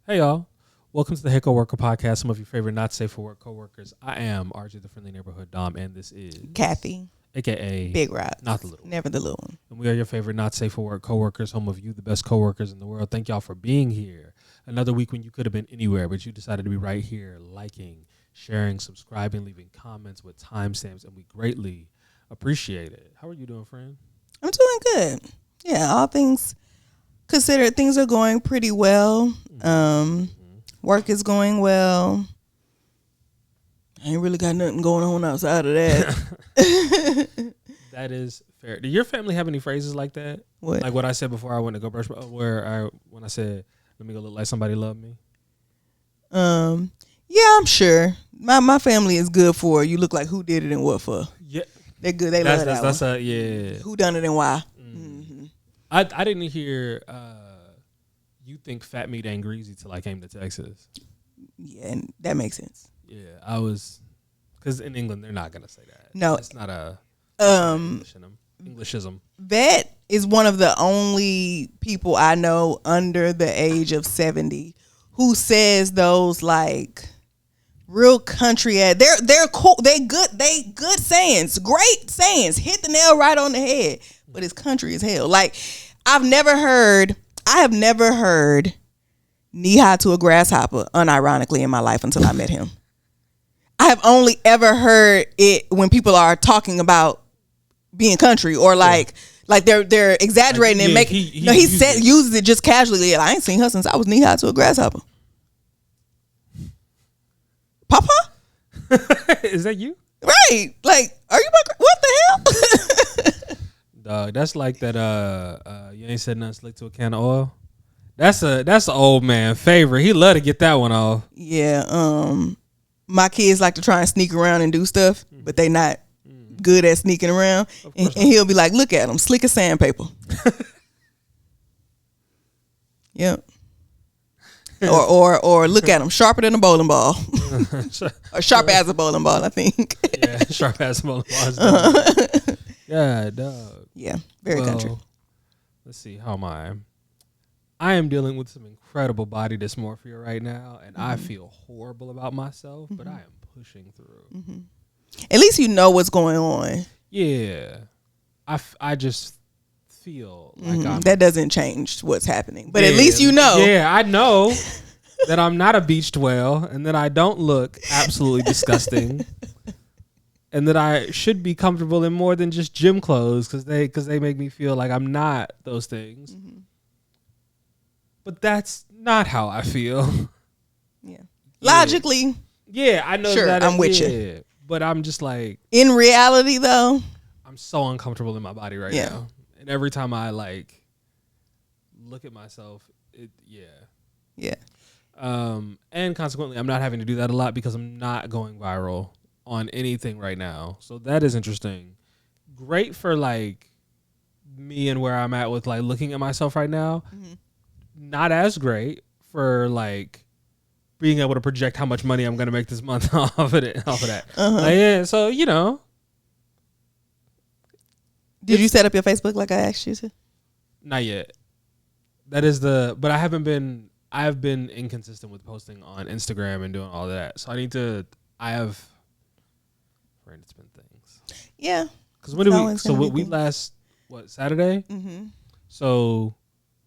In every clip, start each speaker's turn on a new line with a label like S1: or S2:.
S1: Hey y'all, welcome to the Hey Coworker Podcast. Some of your favorite not safe for work coworkers. I am RJ, the friendly neighborhood Dom, and this is
S2: Kathy,
S1: aka
S2: Big Rock,
S1: not the little one.
S2: never the little one.
S1: And we are your favorite not safe for work coworkers, home of you, the best coworkers in the world. Thank y'all for being here. Another week when you could have been anywhere, but you decided to be right here, liking, sharing, subscribing, leaving comments with timestamps, and we greatly appreciate it. How are you doing, friend?
S2: I'm doing good. Yeah, all things considered, things are going pretty well. Work is going well. I ain't really got nothing going on outside of that.
S1: That is fair. Do your family have any phrases like that?
S2: What?
S1: Like what I said before I went to go brush, when I said, let me go look like somebody love me?
S2: Yeah, I'm sure. My family is good for you look like who did it and what for.
S1: Yeah.
S2: They're good. They love that
S1: That's
S2: one.
S1: yeah.
S2: Who done it and why.
S1: Mm. I didn't hear you think fat meat ain't greasy till I came to Texas.
S2: Yeah, and that makes sense.
S1: Yeah, I was, because in England they're not gonna say that.
S2: No,
S1: it's not a Englishism.
S2: Vet is one of the only people I know under the age of 70 who says those like real country they're cool, they good sayings, great sayings, hit the nail right on the head, but it's country as hell. Like I have never heard knee high to a grasshopper unironically in my life until I met him. I have only ever heard it when people are talking about being country or like they're exaggerating and making. He uses it just casually. I ain't seen her since I was knee high to a grasshopper. Papa?
S1: Is that you?
S2: Right. Like, are you what the hell?
S1: Dog, that's like that you ain't said nothing slick to a can of oil. That's an old man favorite. He love to get that one off.
S2: Yeah, my kids like to try and sneak around and do stuff, but they not good at sneaking around. And he'll be like, look at them, slick as sandpaper. Yep. Or look at them, sharper than a bowling ball. Or sharp as a bowling ball, I think.
S1: Yeah, sharp as a bowling ball. Yeah, dog.
S2: Yeah, very country.
S1: Let's see, how am I? I am dealing with some incredible body dysmorphia right now, and I feel horrible about myself, but I am pushing through.
S2: At least you know what's going on.
S1: Yeah. I just feel like I'm...
S2: That doesn't change what's happening, but at least you know.
S1: Yeah, I know that I'm not a beached whale, and that I don't look absolutely disgusting, and that I should be comfortable in more than just gym clothes because they make me feel like I'm not those things. But that's not how I feel.
S2: Yeah. Logically.
S1: Yeah, I know
S2: sure,
S1: that.
S2: I'm with you.
S1: But I'm just like...
S2: In reality, though...
S1: I'm so uncomfortable in my body right now. And every time I, like, look at myself, Yeah. And consequently, I'm not having to do that a lot because I'm not going viral on anything right now. So that is interesting. Great for, like, me and where I'm at with, like, looking at myself right now. Not as great for like being able to project how much money I'm going to make this month off of that. Like, yeah, so you know.
S2: Did you set up your Facebook like I asked you to?
S1: Not yet. But I have been inconsistent with posting on Instagram and doing all that. So I have ran to spend things.
S2: Yeah.
S1: Because we last Saturday? So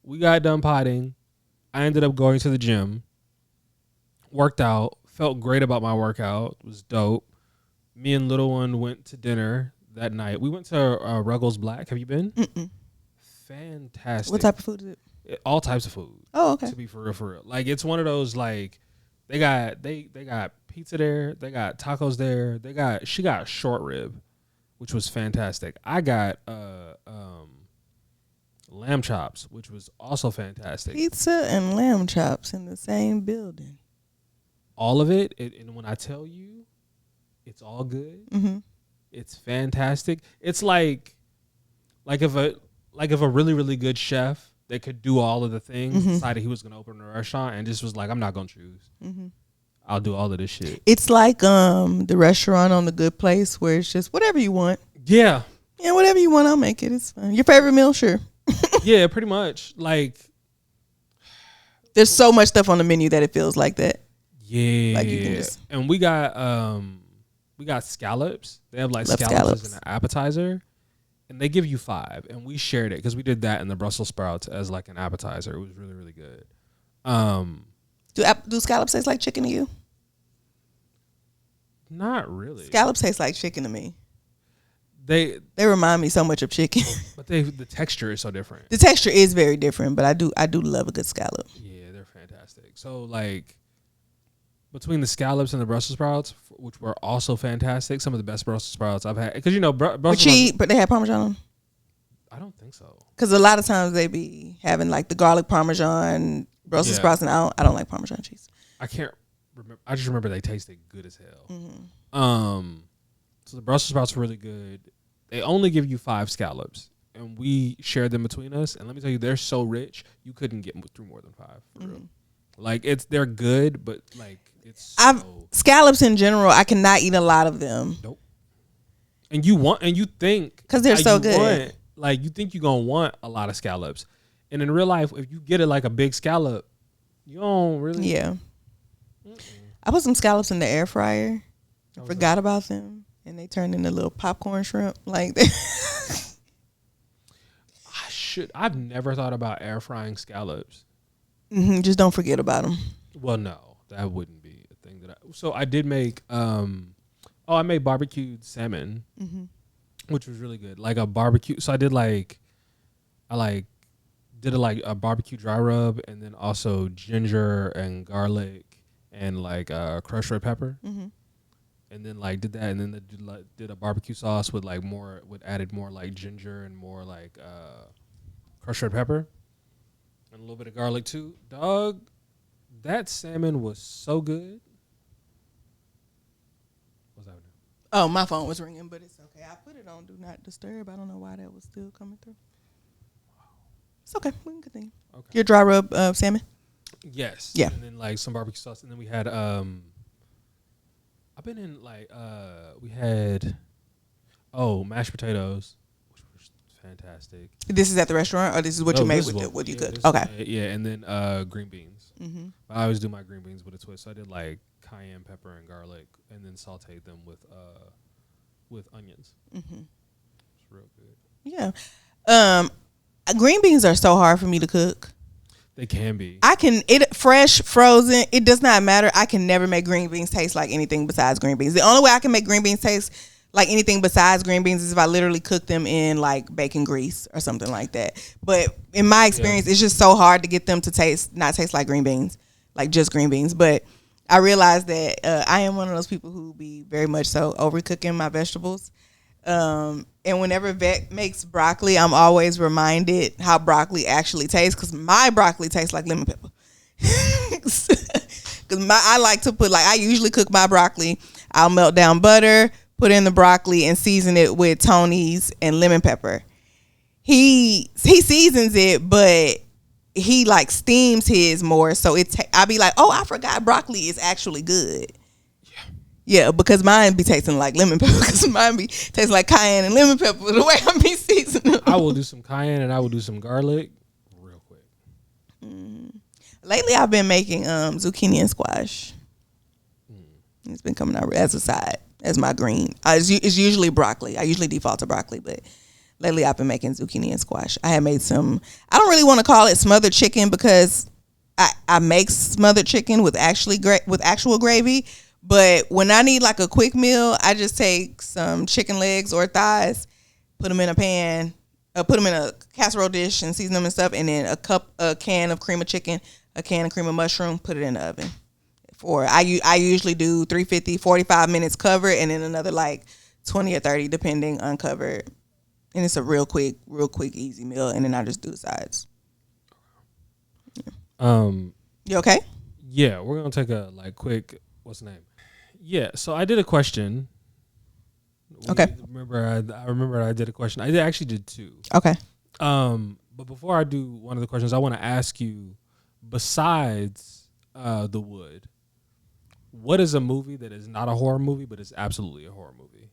S1: we got done potting. I ended up going to the gym, worked out, felt great about my workout. It was dope. Me and little one went to dinner that night. We went to Ruggles Black. Have you been? Fantastic.
S2: What type of food is it?
S1: All types of food.
S2: Oh, okay.
S1: To be for real. Like it's one of those like they got pizza there. They got tacos there. She got short rib, which was fantastic. I got lamb chops, which was also fantastic.
S2: Pizza and lamb chops in the same building.
S1: All of it, and when I tell you, it's all good. It's fantastic. It's like if a really, really good chef that could do all of the things decided he was going to open a restaurant and just was like, I'm not going to choose. I'll do all of this shit.
S2: It's like the restaurant on The Good Place where it's just whatever you want.
S1: Yeah.
S2: Yeah, whatever you want, I'll make it. It's fine. Your favorite meal, sure.
S1: Yeah, pretty much. Like
S2: There's so much stuff on the menu that it feels like that.
S1: Yeah. Like you can just... And we got scallops. They have like scallops as an appetizer. And they give you 5. And we shared it because we did that in the Brussels sprouts as like an appetizer. It was really, really good.
S2: Do scallops taste like chicken to you?
S1: Not really.
S2: Scallops taste like chicken to me.
S1: They
S2: remind me so much of chicken.
S1: But the texture is so different.
S2: The texture is very different, but I do love a good scallop.
S1: Yeah, they're fantastic. So like between the scallops and the Brussels sprouts, which were also fantastic, some of the best Brussels sprouts I've had. Because Brussels sprouts,
S2: but they had Parmesan on them?
S1: I don't think so.
S2: Because a lot of times they be having like the garlic Parmesan Brussels sprouts, and I don't like Parmesan cheese.
S1: I can't remember. I just remember they tasted good as hell. Mm-hmm. So the Brussels sprouts were really good. They only give you 5 scallops, and we shared them between us. And let me tell you, they're so rich, you couldn't get through more than 5 for real. Like they're good, but like
S2: scallops in general, I cannot eat a lot of them.
S1: Nope. And you think
S2: because they're so good.
S1: You think you're gonna want a lot of scallops, and in real life, if you get it like a big scallop, you don't really.
S2: Yeah. Mm-mm. I put some scallops in the air fryer. I forgot about them, and they turned into little popcorn shrimp. Like
S1: I've never thought about air frying scallops.
S2: Just don't forget about them.
S1: Well, no, that wouldn't be a thing So I did make. I made barbecued salmon, which was really good. Like a barbecue. So I did a barbecue dry rub, and then also ginger and garlic and like crushed red pepper, and then like did that, and then did a barbecue sauce with like added more like ginger and more like crushed red pepper. And a little bit of garlic too. Dog, that salmon was so good. What's happening?
S2: Oh, my phone was ringing, but it's okay. I put it on Do Not Disturb. I don't know why that was still coming through. It's okay. We can continue. Okay. Your dry rub salmon?
S1: Yes.
S2: Yeah.
S1: And then like some barbecue sauce. And then we had I've been in like we had mashed potatoes. Fantastic.
S2: This is at the restaurant, or this is what you made with what you cooked? Okay.
S1: Yeah, and then green beans. I always do my green beans with a twist. So I did like cayenne pepper and garlic, and then sauteed them with onions. It's real good.
S2: Yeah. Green beans are so hard for me to cook.
S1: They can be.
S2: Fresh, frozen. It does not matter. I can never make green beans taste like anything besides green beans. The only way I can make green beans taste like anything besides green beans is if I literally cook them in like bacon grease or something like that. But in my experience, it's just so hard to get them to not taste like green beans, like just green beans. But I realized that I am one of those people who be very much so overcooking my vegetables. And whenever Vet makes broccoli, I'm always reminded how broccoli actually tastes, because my broccoli tastes like lemon pepper. Because I like to put, I usually cook my broccoli. I'll melt down butter, put in the broccoli, and season it with Tony's and lemon pepper. He seasons it, but he steams his more. So I'll be like, oh, I forgot broccoli is actually good. Yeah, because mine be tasting like lemon pepper. Because mine be tasting like cayenne and lemon pepper the way I be seasoning them.
S1: I will do some cayenne and I will do some garlic real quick.
S2: Lately, I've been making zucchini and squash. It's been coming out as a side, as my green. It's usually broccoli. I usually default to broccoli, but lately I've been making zucchini and squash. I had made some, I don't really want to call it smothered chicken, because I make smothered chicken with actual gravy. But when I need a quick meal, I just take some chicken legs or thighs, put them in a pan, put them in a casserole dish and season them and stuff, and then a can of cream of chicken, a can of cream of mushroom, put it in the oven. I usually do 350, 45 minutes covered, and then another 20 or 30 depending uncovered. And it's a real quick, easy meal, and then I just do the sides. Yeah. You okay?
S1: Yeah, we're gonna take a quick. What's the name? Yeah, so I did a question.
S2: Okay.
S1: I remember I did a question. I actually did 2.
S2: Okay.
S1: But before I do one of the questions, I want to ask you, besides The Wood, what is a movie that is not a horror movie but is absolutely a horror movie?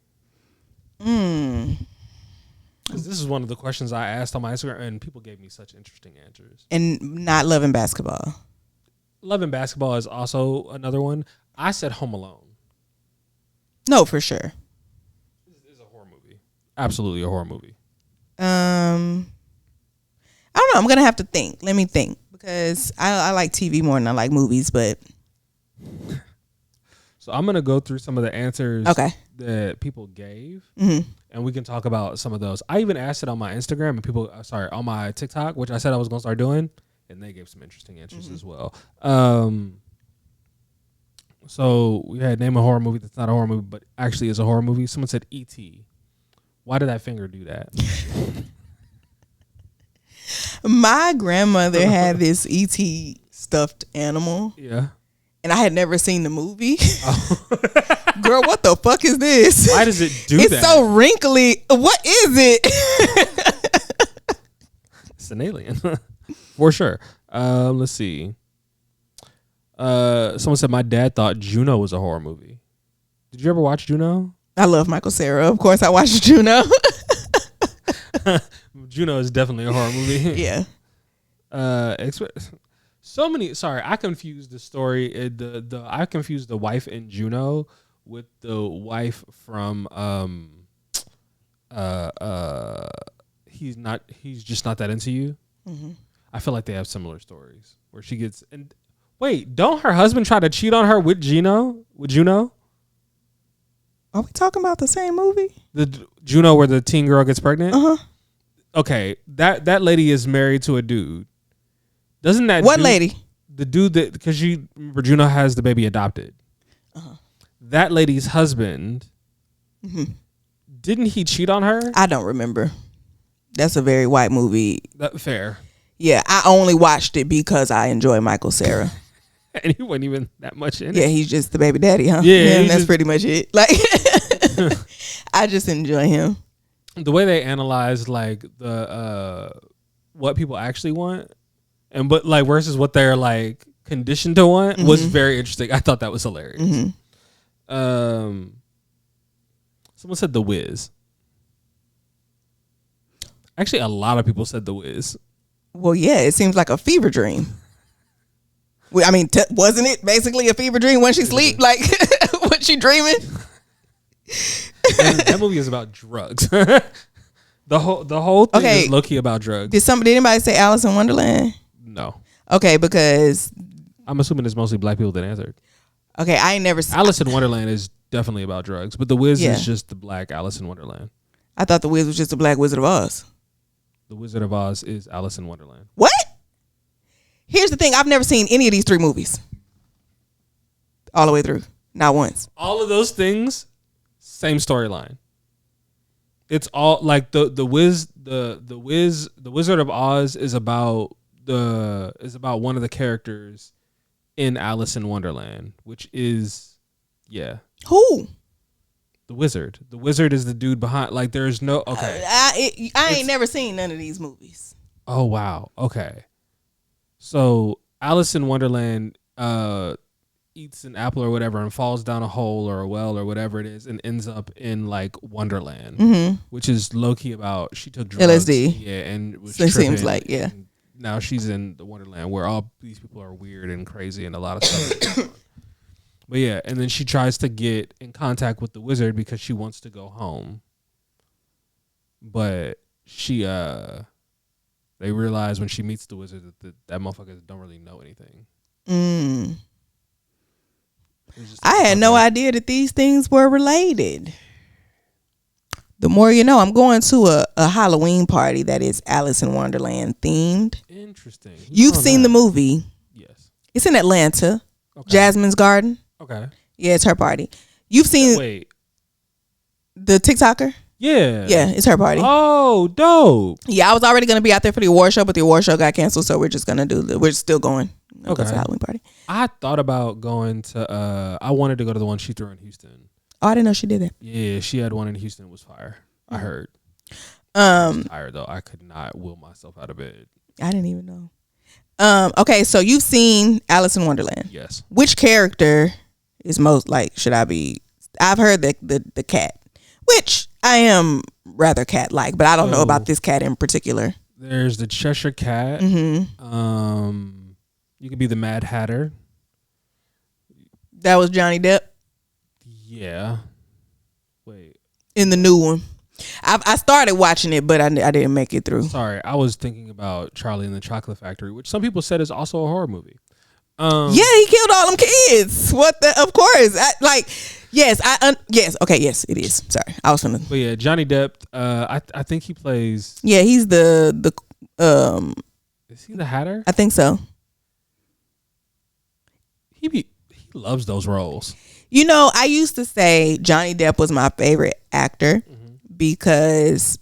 S1: Because this is one of the questions I asked on my Instagram, and people gave me such interesting answers.
S2: And not loving basketball.
S1: Love and Basketball is also another one. I said Home Alone.
S2: No, for sure.
S1: It's a horror movie. Absolutely a horror movie.
S2: I don't know. I'm gonna have to think. Let me think, because I like TV more than I like movies. But
S1: so I'm gonna go through some of the answers that people gave, and we can talk about some of those. I even asked it on my Instagram and on my TikTok, which I said I was gonna start doing, and they gave some interesting answers as well. So we had name a horror movie that's not a horror movie, but actually is a horror movie. Someone said E.T. Why did that finger do that?
S2: My grandmother had this E.T. stuffed animal.
S1: Yeah.
S2: And I had never seen the movie. Oh. Girl, what the fuck is this?
S1: Why does it do that?
S2: It's so wrinkly. What is it?
S1: It's an alien. For sure. Let's see. Someone said my dad thought Juno was a horror movie. Did you ever watch Juno?
S2: I love Michael Cera. Of course I watched Juno.
S1: Juno is definitely a horror movie.
S2: Yeah.
S1: So many. Sorry, I confused the story. I confused the wife in Juno with the wife from He's just not that into you. Mm-hmm. I feel like they have similar stories where she gets and wait, don't her husband try to cheat on her with Juno?
S2: Are we talking about the same movie?
S1: The Juno where the teen girl gets pregnant?
S2: Uh-huh.
S1: Okay, that lady is married to a dude. Doesn't that
S2: what lady?
S1: The dude that because remember Juno has the baby adopted. Uh-huh. That lady's husband. Mm-hmm. Didn't he cheat on her?
S2: I don't remember. That's a very white movie.
S1: Fair.
S2: Yeah, I only watched it because I enjoy Michael Cera.
S1: And he wasn't even that much in it.
S2: Yeah, he's just the baby daddy, huh?
S1: Yeah,
S2: and that's pretty much it. Like, I just enjoy him.
S1: The way they analyze like the what people actually want, but like versus what they're like conditioned to want was very interesting. I thought that was hilarious. Mm-hmm. Someone said The Wiz. Actually, a lot of people said The Wiz.
S2: Well, yeah, it seems like a fever dream. I mean, wasn't it basically a fever dream when she sleep? Like, was she dreaming?
S1: That movie is about drugs. The whole thing is low-key about drugs.
S2: Did anybody say Alice in Wonderland?
S1: No.
S2: Okay, because
S1: I'm assuming it's mostly black people that answered.
S2: Okay, I ain't never seen
S1: Alice in Wonderland is definitely about drugs, but The Wiz is just the black Alice in Wonderland.
S2: I thought The Wiz was just the black Wizard of Oz.
S1: The Wizard of Oz is Alice in Wonderland.
S2: What? Here's the thing. I've never seen any of these three movies. All the way through. Not once.
S1: All of those things, same storyline. It's all like the Wizard of Oz is about one of the characters in Alice in Wonderland, which is
S2: who?
S1: The Wizard. The Wizard is the dude behind. Like, there's no
S2: I ain't never seen none of these movies.
S1: Oh wow. Okay. So Alice in Wonderland eats an apple or whatever and falls down a hole or a well or whatever it is and ends up in like Wonderland, which is low key about she took drugs,
S2: LSD.
S1: Yeah, and was
S2: so it seems like
S1: now she's in the Wonderland where all these people are weird and crazy and a lot of stuff. But yeah, and then she tries to get in contact with the wizard because she wants to go home. But she they realize when she meets the wizard that motherfuckers don't really know anything.
S2: I had no idea that these things were related. The more you know. I'm going to a Halloween party that is Alice in Wonderland themed.
S1: Interesting.
S2: You've seen the movie?
S1: Yes.
S2: It's in Atlanta. Okay. Jasmine's Garden.
S1: Okay.
S2: Yeah, it's her party. You've seen the TikToker?
S1: Yeah.
S2: Yeah, it's her party.
S1: Oh, dope.
S2: Yeah, I was already going to be out there for the award show, but the award show got canceled, so we're just going to we're still going. Go to the Halloween party.
S1: I thought about going to, I wanted to go to the one she threw in Houston.
S2: Oh, I didn't know she did that.
S1: Yeah, she had one in Houston. It was fire. I heard. I was tired, though. I could not will myself out of bed.
S2: I didn't even know. Okay, so you've seen Alice in Wonderland.
S1: Yes.
S2: Which character is most like, I've heard the cat, which I am rather cat-like, but I don't know about this cat in particular.
S1: There's the Cheshire Cat. You could be the Mad Hatter.
S2: That was Johnny Depp?
S1: Yeah. Wait.
S2: In the new one. I started watching it, but I didn't make it through.
S1: Sorry, I was thinking about Charlie and the Chocolate Factory, which some people said is also a horror movie.
S2: Yeah, he killed all them kids. What the? Of course. Yes, okay, yes, it is. Sorry, I was gonna.
S1: But yeah, Johnny Depp. I think he plays.
S2: Yeah, he's the.
S1: Is he the Hatter?
S2: I think so.
S1: He loves those roles.
S2: You know, I used to say Johnny Depp was my favorite actor because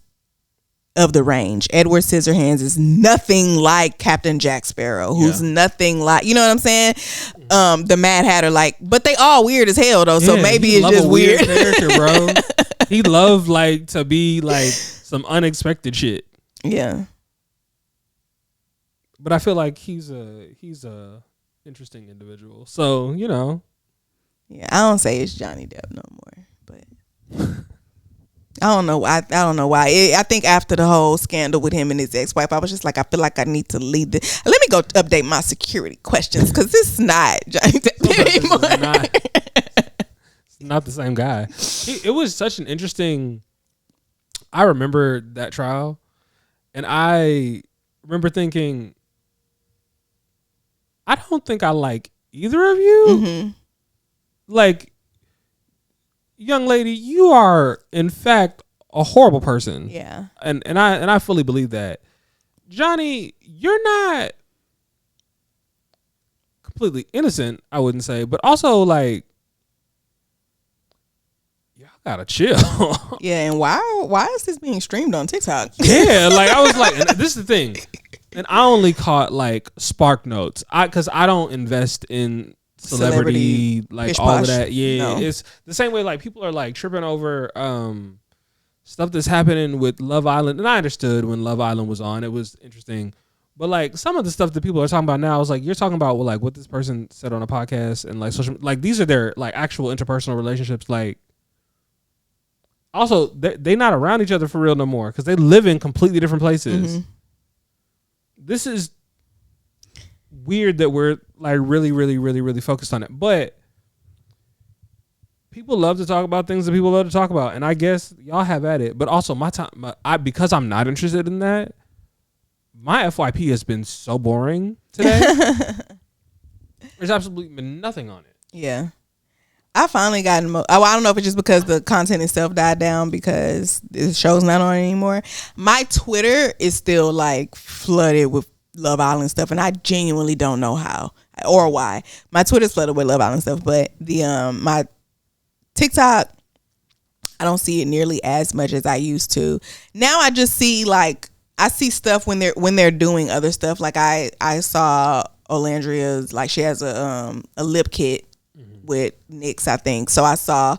S2: of the range. Edward Scissorhands is nothing like Captain Jack Sparrow, who's nothing like, you know what I'm saying? The Mad Hatter, but they all weird as hell though. So maybe it's just weird
S1: character, bro. He loved to be some unexpected shit.
S2: Yeah.
S1: But I feel like he's a interesting individual. So, you know.
S2: Yeah, I don't say it's Johnny Depp no more, but I don't know. I don't know why. I think after the whole scandal with him and his ex-wife, I was just like, I feel like I need to lead this. Let me go update my security questions because this is not Johnny Depp anymore.
S1: It's not the same guy. It was such an interesting. I remember that trial, and I remember thinking, I don't think I like either of you. Mm-hmm. Young lady, you are in fact a horrible person.
S2: Yeah.
S1: And I fully believe that. Johnny, you're not completely innocent, I wouldn't say, but also y'all gotta chill.
S2: Yeah, and why is this being streamed on TikTok?
S1: Yeah, I was like, and this is the thing. And I only caught Spark Notes. Cause I don't invest in celebrity all of that. Yeah, no. It's the same way people are tripping over stuff that's happening with Love Island. And I understood when Love Island was on, it was interesting. But some of the stuff that people are talking about now is you're talking about what this person said on a podcast and social, these are their actual interpersonal relationships. Also they not around each other for real no more because they live in completely different places. Mm-hmm. This is weird that we're really, really, really, really focused on it. But people love to talk about things that people love to talk about. And I guess y'all have at it. But also because I'm not interested in that, my FYP has been so boring today. There's absolutely been nothing on it.
S2: Yeah. I finally gotten I don't know if it's just because the content itself died down because the show's not on anymore. My Twitter is still flooded with Love Island stuff, and I genuinely don't know how or why. My Twitter's flooded with Love Island stuff, but the my TikTok, I don't see it nearly as much as I used to. Now I just see I see stuff when they're doing other stuff. I saw Olandria's she has a lip kit with NYX, I think. So I saw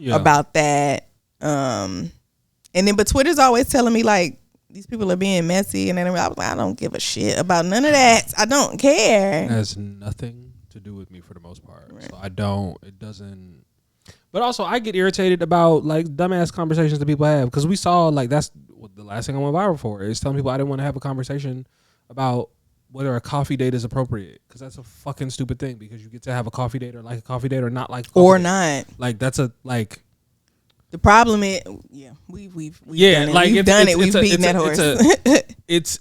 S2: about that. And then but Twitter's always telling me these people are being messy, and then I was I don't give a shit about none of that. I don't care.
S1: It has nothing to do with me for the most part. Right. So it doesn't. But also I get irritated about dumbass conversations that people have because we saw that's the last thing I went viral for is telling people I didn't want to have a conversation about whether a coffee date is appropriate because that's a fucking stupid thing because you get to have a coffee date or a coffee date or not
S2: or not.
S1: That's a
S2: The problem is, we've done it. We've beaten that horse.
S1: It's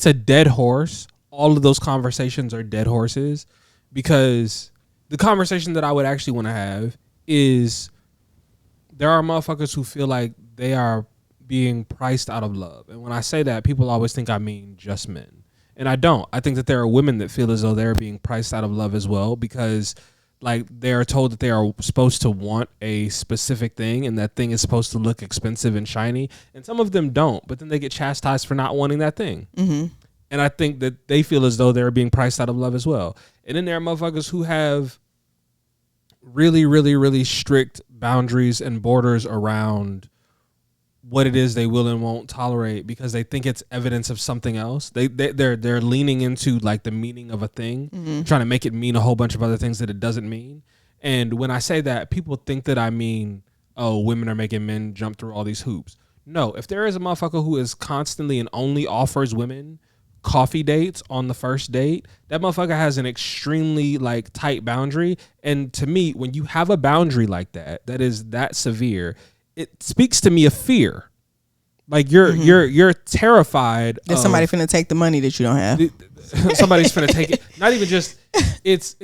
S1: a dead horse. All of those conversations are dead horses because the conversation that I would actually want to have is there are motherfuckers who feel like they are being priced out of love. And when I say that, people always think I mean just men. And I don't. I think that there are women that feel as though they're being priced out of love as well because they are told that they are supposed to want a specific thing and that thing is supposed to look expensive and shiny. And some of them don't, but then they get chastised for not wanting that thing. Mm-hmm. And I think that they feel as though they're being priced out of love as well. And then there are motherfuckers who have really, really, really strict boundaries and borders around what it is they will and won't tolerate because they think it's evidence of something else. They're leaning into the meaning of a thing, trying to make it mean a whole bunch of other things that it doesn't mean. And when I say that, people think that I mean, oh, women are making men jump through all these hoops. No, if there is a motherfucker who is constantly and only offers women coffee dates on the first date, that motherfucker has an extremely like tight boundary. And to me, when you have a boundary like that is that severe, it speaks to me of fear. Like you're terrified
S2: that somebody finna take the money that you don't have.
S1: Somebody's finna take it. Not even just it's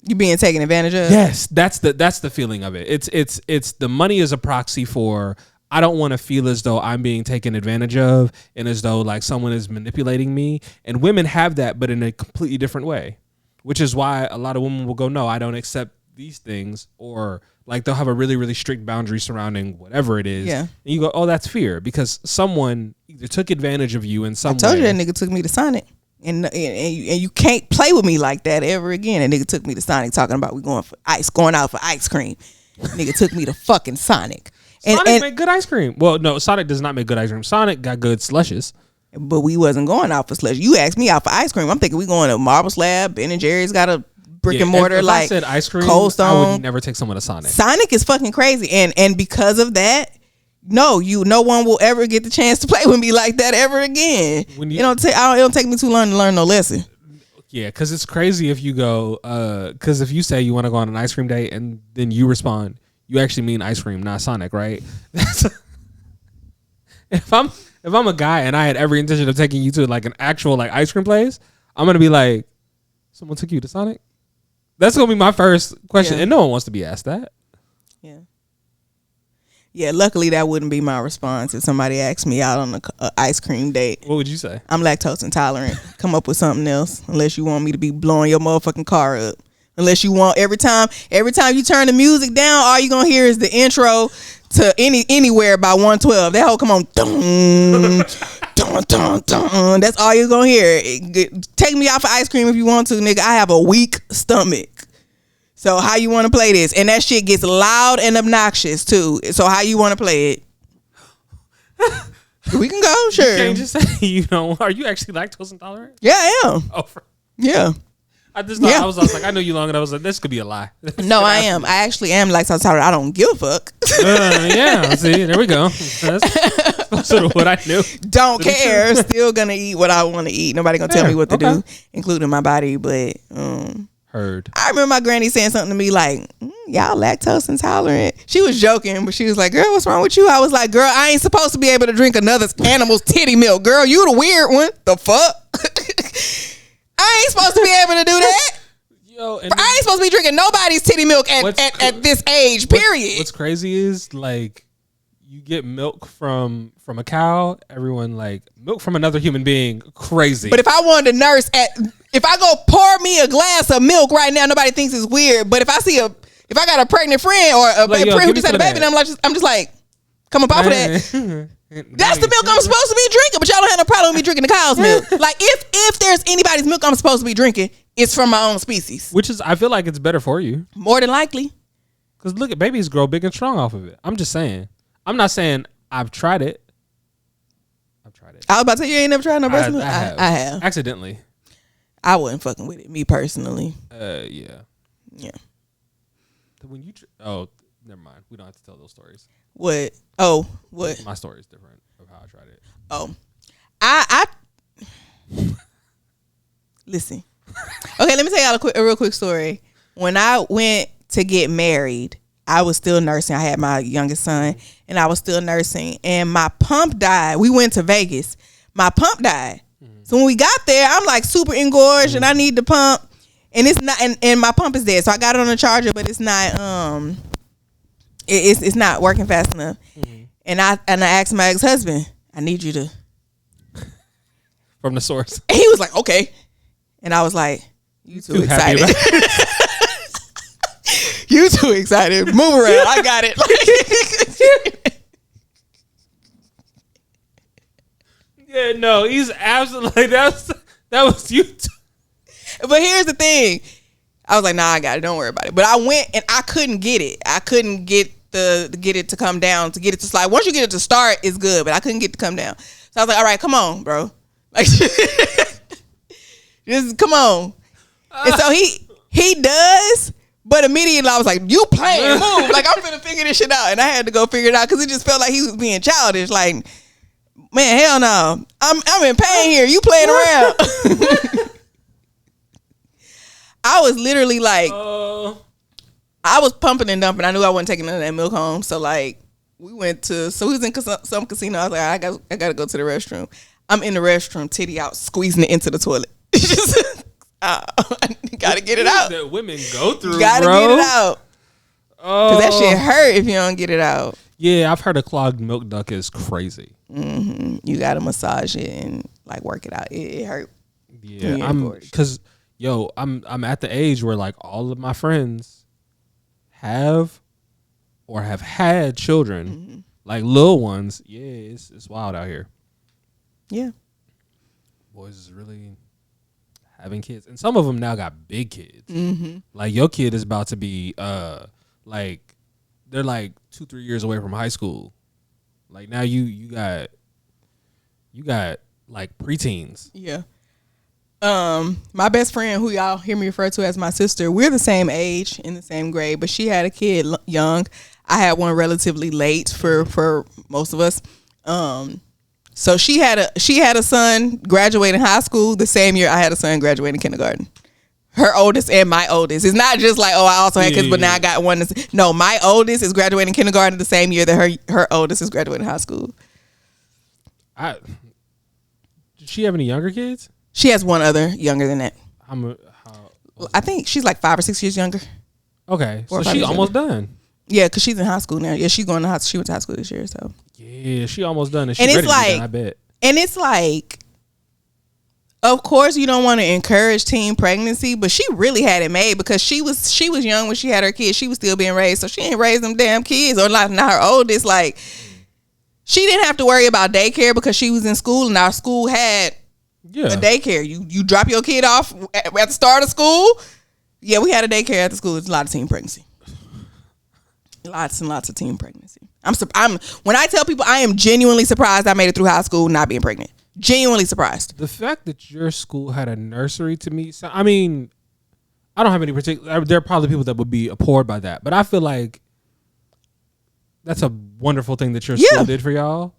S2: you being taken advantage of.
S1: Yes, that's the feeling of it. It's the money is a proxy for I don't want to feel as though I'm being taken advantage of and as though like someone is manipulating me. And women have that, but in a completely different way, which is why a lot of women will go, no, I don't accept these things, or like they'll have a really, really strict boundary surrounding whatever it is.
S2: Yeah.
S1: And you go, oh, that's fear because someone either took advantage of you in some way.
S2: I told you that nigga took me to Sonic. And you can't play with me like that ever again. And nigga took me to Sonic talking about we going out for ice cream. Nigga took me to fucking Sonic.
S1: Sonic make good ice cream. Well, no, Sonic does not make good ice cream. Sonic got good slushes.
S2: But we wasn't going out for slush. You asked me out for ice cream. I'm thinking we going to Marble Slab. Ben and Jerry's got a brick and mortar. If like I
S1: said ice cream,
S2: Cold Stone.
S1: I would never take someone to Sonic.
S2: Sonic is fucking crazy. And because of that, no one will ever get the chance to play with me like that ever again. It don't take me too long to learn no lesson.
S1: Yeah, because it's crazy if you go, because if you say you want to go on an ice cream date and then you respond, you actually mean ice cream, not Sonic, right? If I'm a guy and I had every intention of taking you to like an actual like ice cream place, I'm gonna be like, someone took you to Sonic? That's gonna be my first question, and no one wants to be asked that.
S2: Yeah. Yeah, luckily that wouldn't be my response if somebody asked me out on an ice cream date.
S1: What would you say?
S2: I'm lactose intolerant. Come up with something else, unless you want me to be blowing your motherfucking car up. Unless you want every time you turn the music down, all you gonna hear is the intro to Anywhere by 112. That whole come on, dun, dun, dun, dun. That's all you're gonna hear. Take me out for ice cream if you want to, nigga. I have a weak stomach. So how you want to play this? And that shit gets loud and obnoxious too. So how you want to play it? We can go, sure.
S1: You can't just say you don't. Are you actually lactose intolerant?
S2: Yeah, I am.
S1: Oh,
S2: yeah.
S1: I just thought I was like, I know you long enough. I was like, this could be a lie.
S2: No, I am. I actually am lactose intolerant. I don't give a fuck.
S1: Yeah, see, there we go. That's sort of what I knew.
S2: Don't care. Still gonna eat what I want to eat. Nobody gonna tell me what to do, including my body. But
S1: heard.
S2: I remember my granny saying something to me like, y'all lactose intolerant. She was joking, but she was like, girl, what's wrong with you? I was like, girl, I ain't supposed to be able to drink another animal's titty milk. Girl, you the weird one. The fuck? I ain't supposed to be able to do that. Yo, I ain't supposed to be drinking nobody's titty milk at this age, period.
S1: What's crazy is like you get milk from a cow, everyone like milk from another human being, crazy.
S2: But if I wanted to nurse if I go pour me a glass of milk right now, nobody thinks it's weird. But if I got a pregnant friend or a friend who just had a baby, and I'm just like, come up off of that. That's the milk I'm supposed to be drinking, but y'all don't have no problem with me drinking the cow's milk. Like if there's anybody's milk I'm supposed to be drinking, it's from my own species.
S1: Which is, I feel like it's better for you.
S2: More than likely.
S1: Because look at babies grow big and strong off of it. I'm just saying. I'm not saying I've tried it.
S2: I was about to say you ain't never tried no breast milk.
S1: I have. Accidentally.
S2: I wasn't fucking with it, me personally.
S1: Yeah.
S2: Yeah.
S1: When you never mind. We don't have to tell those stories.
S2: What? Oh, what?
S1: My story is different of how I tried it.
S2: Oh, I listen. Okay, let me tell y'all a real quick story. When I went to get married, I was still nursing. I had my youngest son, and I was still nursing. And my pump died. We went to Vegas. My pump died. So when we got there, I'm like super engorged, and I need the pump, and it's not. And my pump is dead. So I got it on the charger, but it's not. It's not working fast enough. And I asked my ex-husband, I need you to
S1: from the source.
S2: And he was like, okay. And I was like, you too excited. You too excited. Move around. I got it.
S1: Yeah, no, he's absolutely that was you.
S2: But here's the thing. I was like, nah, I got it. Don't worry about it. But I went and I couldn't get it. I couldn't get it to come down, to get it to slide. Once you get it to start, it's good, but I couldn't get it to come down. So I was like, all right, come on, bro. Like, just come on. And so he does, but immediately I was like, you playing, move. Like, I'm finna figure this shit out. And I had to go figure it out because it just felt like he was being childish. Like, Man, hell no. I'm in pain here. You playing around. I was literally like, I was pumping and dumping. I knew I wasn't taking none of that milk home. So like, we was in some casino. I was like, I gotta go to the restroom. I'm in the restroom, titty out, squeezing it into the toilet. I gotta get it out.
S1: That women go through,
S2: gotta
S1: bro.
S2: get it out. Cause that shit hurt if you don't get it out.
S1: Yeah, I've heard a clogged milk duct is crazy.
S2: Mm-hmm. You gotta massage it and like work it out. It hurt.
S1: Yeah, I'm at the age where like all of my friends have or have had children, like little ones. Yeah, it's wild out here. Yeah, boys is really having kids, and some of them now got big kids. Mm-hmm. Like your kid is about to be like they're like 2-3 years away from high school. Like now you got like preteens.
S2: Yeah. My best friend, who y'all hear me refer to as my sister, we're the same age in the same grade, but she had a kid young. I had one relatively late for most of us. So she had a son graduating high school the same year I had a son graduating kindergarten. Her oldest and my oldest. It's not just like, I also had kids, but now I got one. No, my oldest is graduating kindergarten the same year that her oldest is graduating high school.
S1: Did she have any younger kids?
S2: She has one other younger than that. I think she's like 5 or 6 years younger.
S1: Okay, so she's almost done.
S2: Yeah, because she's in high school now. Yeah, she's going to high school. She went to high school this year, so.
S1: Yeah, she almost done. And it's like, I bet.
S2: And it's like, of course, you don't want to encourage teen pregnancy, but she really had it made because she was young when she had her kids. She was still being raised, so she ain't raised them damn kids. Or not her oldest. Like, she didn't have to worry about daycare because she was in school, and our school had a daycare. You drop your kid off at the start of school. Yeah, we had a daycare at the school. It's a lot of teen pregnancy. Lots and lots of teen pregnancy. When I tell people I am genuinely surprised I made it through high school not being pregnant. Genuinely surprised.
S1: The fact that your school had a nursery to me, I mean, I don't have any particular. There are probably people that would be abhorred by that, but I feel like that's a wonderful thing that your school did for y'all.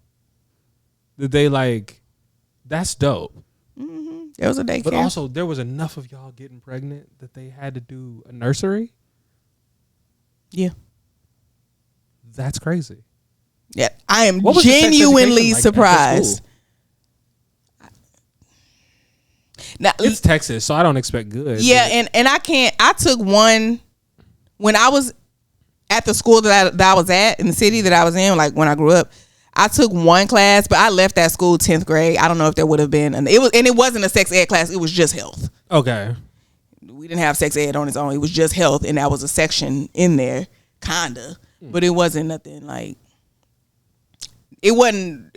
S1: That they like, that's dope.
S2: Mm-hmm. There was a daycare,
S1: but also there was enough of y'all getting pregnant that they had to do a nursery. Yeah. That's crazy.
S2: Yeah, I am genuinely surprised.
S1: Now, it's Texas, so I don't expect good.
S2: Yeah, and I took one when I was at the school that I was at in the city that I was in, like when I grew up. I took one class, but I left that school 10th grade. I don't know if there would have been it wasn't a sex ed class, it was just health. Okay. We didn't have sex ed on its own. It was just health, and that was a section in there, kinda. But it wasn't nothing like it wasn't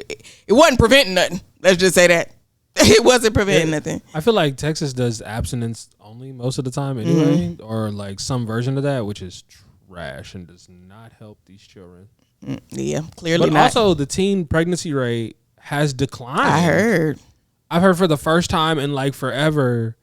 S2: preventing nothing. Let's just say that. It wasn't preventing nothing.
S1: I feel like Texas does abstinence only most of the time anyway, or like some version of that, which is trash and does not help these children.
S2: Yeah, clearly
S1: but
S2: not.
S1: Also, the teen pregnancy rate has declined.
S2: I've
S1: heard for the first time in like forever,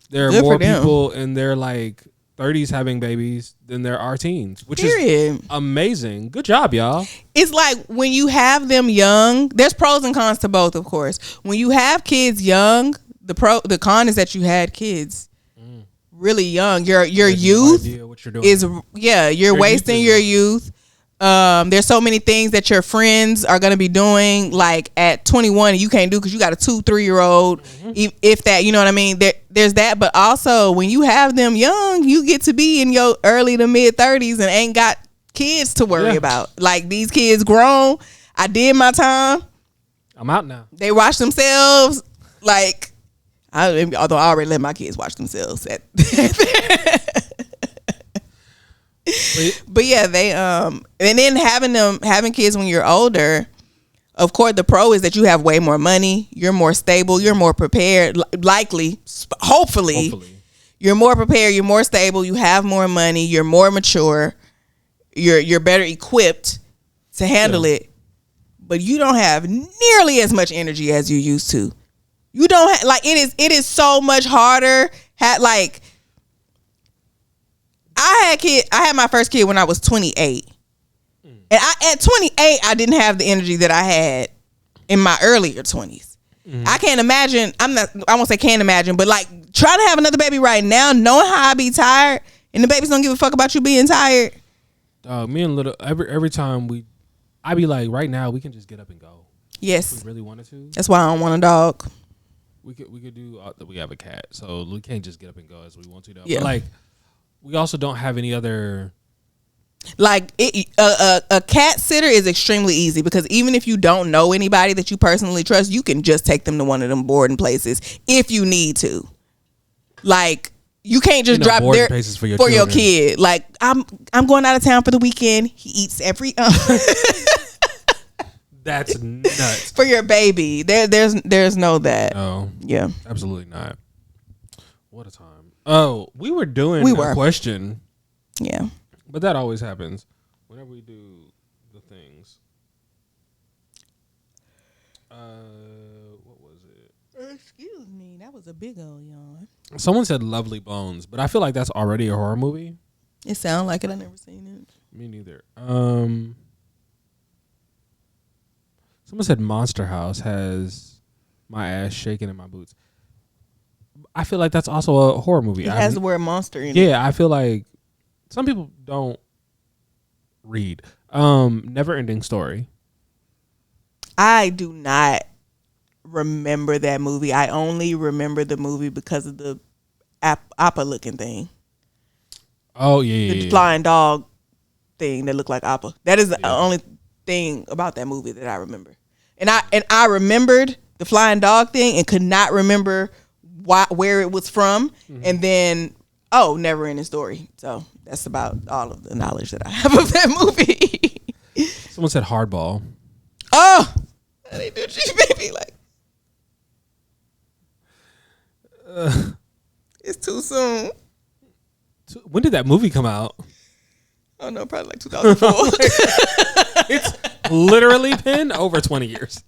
S1: there are more people in their like 30s having babies than there are teens, which is amazing. Good job, y'all.
S2: It's like when you have them young, there's pros and cons to both, of course. When you have kids young, the con is that you had kids really young. Your youth is you're wasting your youth. There's so many things that your friends are going to be doing like at 21 and you can't do because you got a 2-3-year-old, if that, you know what I mean? There's that, but also when you have them young, you get to be in your early to mid 30s and ain't got kids to worry about. Like these kids grown. I did my time.
S1: I'm out now.
S2: They watch themselves. Like, although I already let my kids watch themselves at but yeah, they and then having kids when you're older, of course the pro is that you have way more money, you're more stable, you're more prepared, likely, hopefully. You're more prepared, you're more stable, you have more money, you're more mature, you're better equipped to handle it, but you don't have nearly as much energy as you used to. You don't have, like, it is so much harder. I had my first kid when I was 28. And at 28, I didn't have the energy that I had in my earlier 20s. I can't imagine. I won't say can't imagine, but like trying to have another baby right now, knowing how I be tired, and the babies don't give a fuck about you being tired.
S1: Me and Little every time I be like, right now we can just get up and go.
S2: Yes,
S1: if we really wanted to.
S2: That's why I don't want a dog.
S1: We could do. We have a cat, so we can't just get up and go as we want to. Though.
S2: Yeah.
S1: But like, we also don't have any other.
S2: Like a cat sitter is extremely easy because even if you don't know anybody that you personally trust, you can just take them to one of them boarding places if you need to. Like you can't just drop their places for your kid. Like I'm going out of town for the weekend. He eats every.
S1: That's nuts
S2: for your baby. There's no that.
S1: Oh
S2: yeah,
S1: absolutely not. What a time. Oh, we were doing a question.
S2: Yeah.
S1: But that always happens whenever we do the things. What was it?
S2: Excuse me, that was a big old yawn.
S1: Someone said Lovely Bones, but I feel like that's already a horror movie.
S2: It sounds like it. I never seen it.
S1: Me neither. Someone said Monster House has my ass shaking in my boots. I feel like that's also a horror movie.
S2: It has the word monster in it.
S1: Yeah, I feel like some people don't read. Never Ending Story.
S2: I do not remember that movie. I only remember the movie because of the Appa looking thing.
S1: Oh yeah,
S2: the flying dog thing that looked like Appa. That is the only thing about that movie that I remember. And I remembered the flying dog thing and could not remember where it was from. Mm-hmm. And then Never Ending Story. So that's about all of the knowledge that I have of that movie.
S1: Someone said Hardball.
S2: Oh, they do baby like. It's too soon.
S1: When did that movie come out?
S2: Oh no, probably like 2004.
S1: It's literally been over 20 years.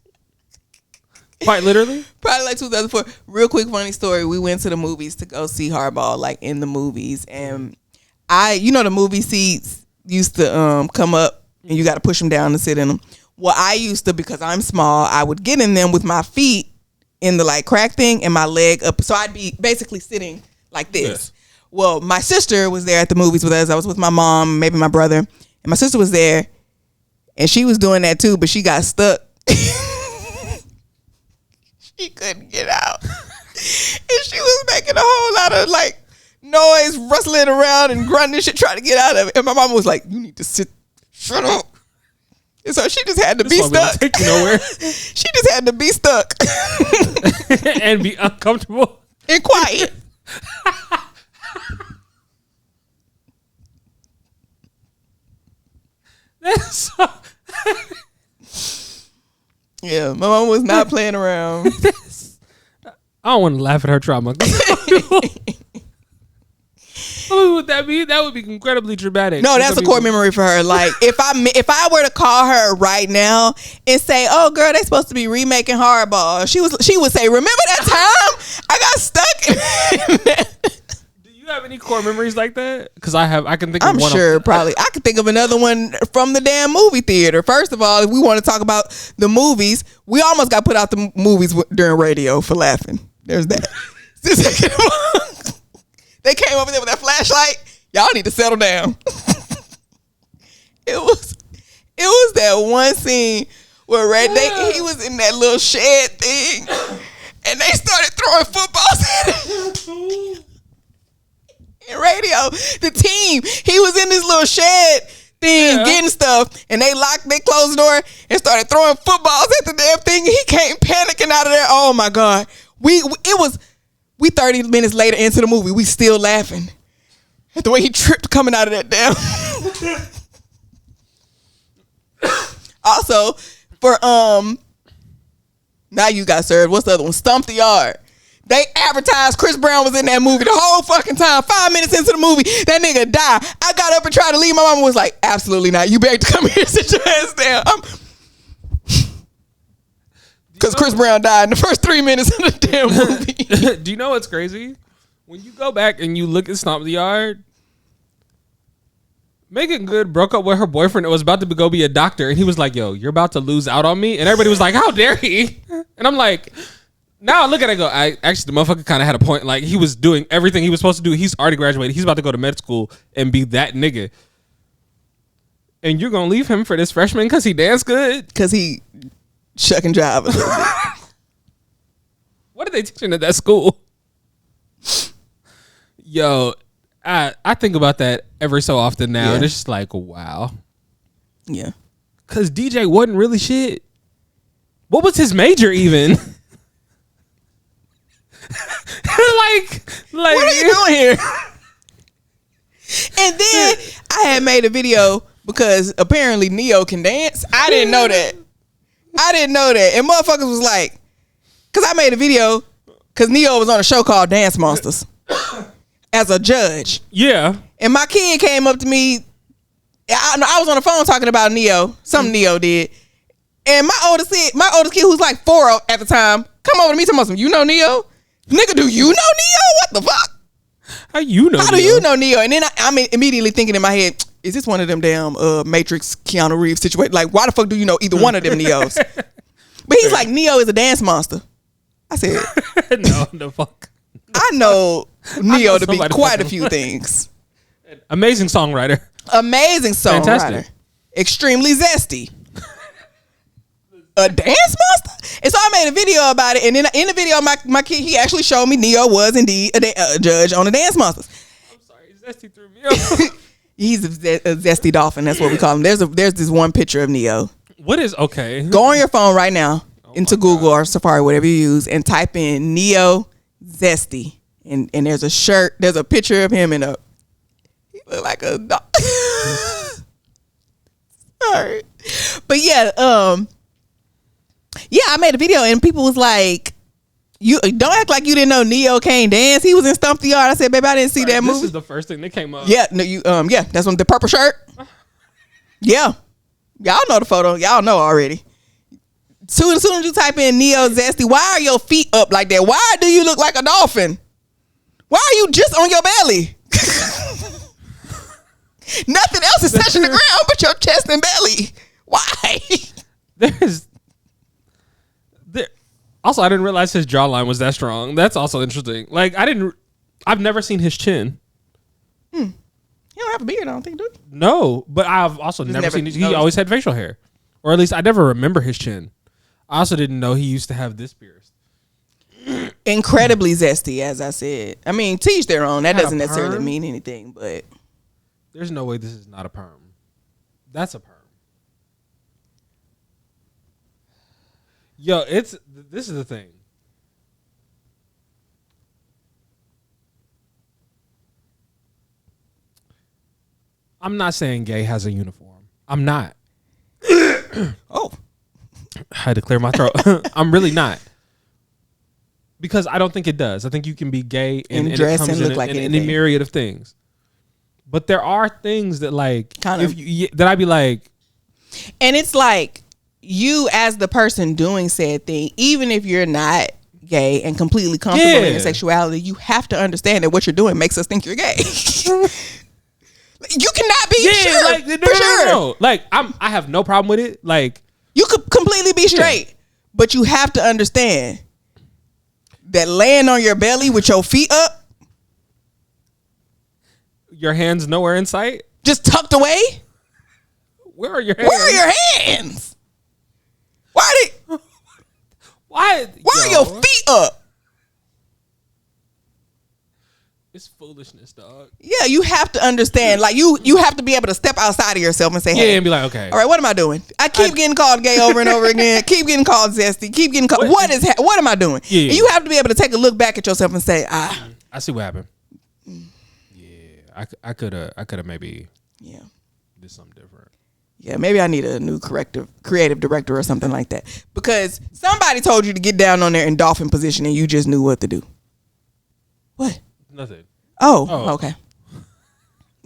S1: Quite literally?
S2: Probably like 2004. Real quick funny story. We went to the movies to go see Hardball, like in the movies. And the movie seats used to come up and you got to push them down to sit in them. Well, I used to, because I'm small, I would get in them with my feet in the like crack thing and my leg up. So I'd be basically sitting like this. Yes. Well, my sister was there at the movies with us. I was with my mom, maybe my brother. And my sister was there. And she was doing that too, but she got stuck. She couldn't get out. And she was making a whole lot of like noise, rustling around and grunting and shit, trying to get out of it. And my mama was like, you need to shut up. And so she just had to be stuck.
S1: Take you nowhere.
S2: She just had to be stuck.
S1: And be uncomfortable.
S2: And quiet.
S1: That's so...
S2: Yeah, my mom was not playing around.
S1: I don't want to laugh at her trauma. What would that be? That would be incredibly dramatic.
S2: No, that's a core memory for her. Like if I were to call her right now and say, "Oh, girl, they supposed to be remaking Hardball," she would say, "Remember that time I got stuck?"
S1: Do you have any core memories like that? Because I can think of
S2: one.
S1: I'm
S2: sure, probably. I could think of another one from the damn movie theater. First of all, if we want to talk about the movies, we almost got put out the movies during radio for laughing. There's that. They came over there with that flashlight. Y'all need to settle down. It was that one scene where he was in that little shed thing, and they started throwing footballs at him. In radio, the team, he was in this little shed thing getting stuff, and they closed the door and started throwing footballs at the damn thing. He came panicking out of there. Oh my God. We 30 minutes later into the movie, we still laughing at the way he tripped coming out of that damn. Also, for now you got served. What's the other one? Stump the Yard. They advertised Chris Brown was in that movie the whole fucking time. 5 minutes into the movie, that nigga died. I got up and tried to leave. My mama was like, absolutely not. You better come here and sit your ass down. Because Chris Brown died in the first 3 minutes of the damn movie.
S1: Do you know what's crazy? When you go back and you look at Stomp the Yard, Megan Good broke up with her boyfriend and was about to go be a doctor, and he was like, "Yo, you're about to lose out on me," and everybody was like, "How dare he?" And I'm like, now I look at it and go, I actually, the motherfucker kind of had a point. Like, he was doing everything he was supposed to do. He's already graduated. He's about to go to med school and be that nigga. And you're gonna leave him for this freshman because he danced good?
S2: Because he shuck and jive a little bit.
S1: What are they teaching at that school? Yo, I think about that every so often now, and it's just like, wow.
S2: Yeah.
S1: Because DJ wasn't really shit. What was his major even? like,
S2: what are you doing here? And then I had made a video because apparently Neo can dance. I didn't know that. And motherfuckers was like, because I made a video because Neo was on a show called Dance Monsters as a judge.
S1: Yeah.
S2: And my kid came up to me. I was on the phone talking about Neo. Something Neo did. And my oldest kid, who's like 4 at the time, come over to me talking about, you know Neo? Nigga, do you know Neo? What the fuck?
S1: How you know?
S2: How do you know Neo? And then I'm immediately thinking in my head, is this one of them damn Matrix Keanu Reeves situation? Like, why the fuck do you know either one of them Neos? But he's like, Neo is a dance monster. I said,
S1: no, the fuck.
S2: I know Neo to be quite a few things.
S1: Amazing songwriter.
S2: Fantastic. Extremely zesty. A dance monster? And so I made a video about it, and then in the video, my kid, he actually showed me Neo was indeed a judge on the Dance Monsters.
S1: I'm sorry, Zesty threw me off.
S2: He's a zesty dolphin. That's what we call him. There's this one picture of Neo.
S1: What is okay?
S2: Go on your phone right now into Google or Safari, whatever you use, and type in Neo zesty, and there's a shirt. There's a picture of him he look like a dog. Sorry, but yeah, I made a video and people was like, "You don't act like you didn't know Neo can't dance. He was in Stump the Yard." I said, "Baby, I didn't see that movie."
S1: This is the first thing that came up.
S2: Yeah, no, that's one, the purple shirt. Yeah, y'all know the photo. Y'all know already. As soon as you type in Neo zesty, why are your feet up like that? Why do you look like a dolphin? Why are you just on your belly? Nothing else is touching the ground but your chest and belly. Why?
S1: Also, I didn't realize his jawline was that strong. That's also interesting. Like, I've never seen his chin.
S2: He don't have a beard, I don't think, do he?
S1: No, but I've also never seen he always had facial hair. Or at least I never remember his chin. I also didn't know he used to have this pierced.
S2: Incredibly zesty, as I said. I mean, to each their own. That doesn't necessarily mean anything, but
S1: there's no way this is not a perm. That's a perm. Yo, this is the thing. I'm not saying gay has a uniform. I'm not.
S2: Oh.
S1: I had to clear my throat. I'm really not. Because I don't think it does. I think you can be gay and
S2: dress
S1: it comes
S2: and look like
S1: in a myriad of things. But there are things that like that I'd be like,
S2: and it's like you as the person doing said thing, even if you're not gay and completely comfortable in your sexuality, you have to understand that what you're doing makes us think you're gay. You cannot be sure.
S1: Like, no. Like I have no problem with it. Like
S2: you could completely be straight, but you have to understand that laying on your belly with your feet up,
S1: your hands nowhere in sight,
S2: just tucked away.
S1: Where are your hands?
S2: Where are your hands? Why are your feet up?
S1: It's foolishness, dog.
S2: Yeah, you have to understand. Like you have to be able to step outside of yourself and say, "Hey,"
S1: and be like, "Okay,
S2: all right, what am I doing? I keep getting called gay over and over again. Keep getting called zesty. Keep getting called. What am I doing?" Yeah. And you have to be able to take a look back at yourself and say, "I
S1: see what happened." Yeah, I could have maybe did something different.
S2: Yeah, maybe I need a new creative director or something like that, because somebody told you to get down on there in dolphin position and you just knew what to do. What?
S1: Nothing.
S2: Oh, okay.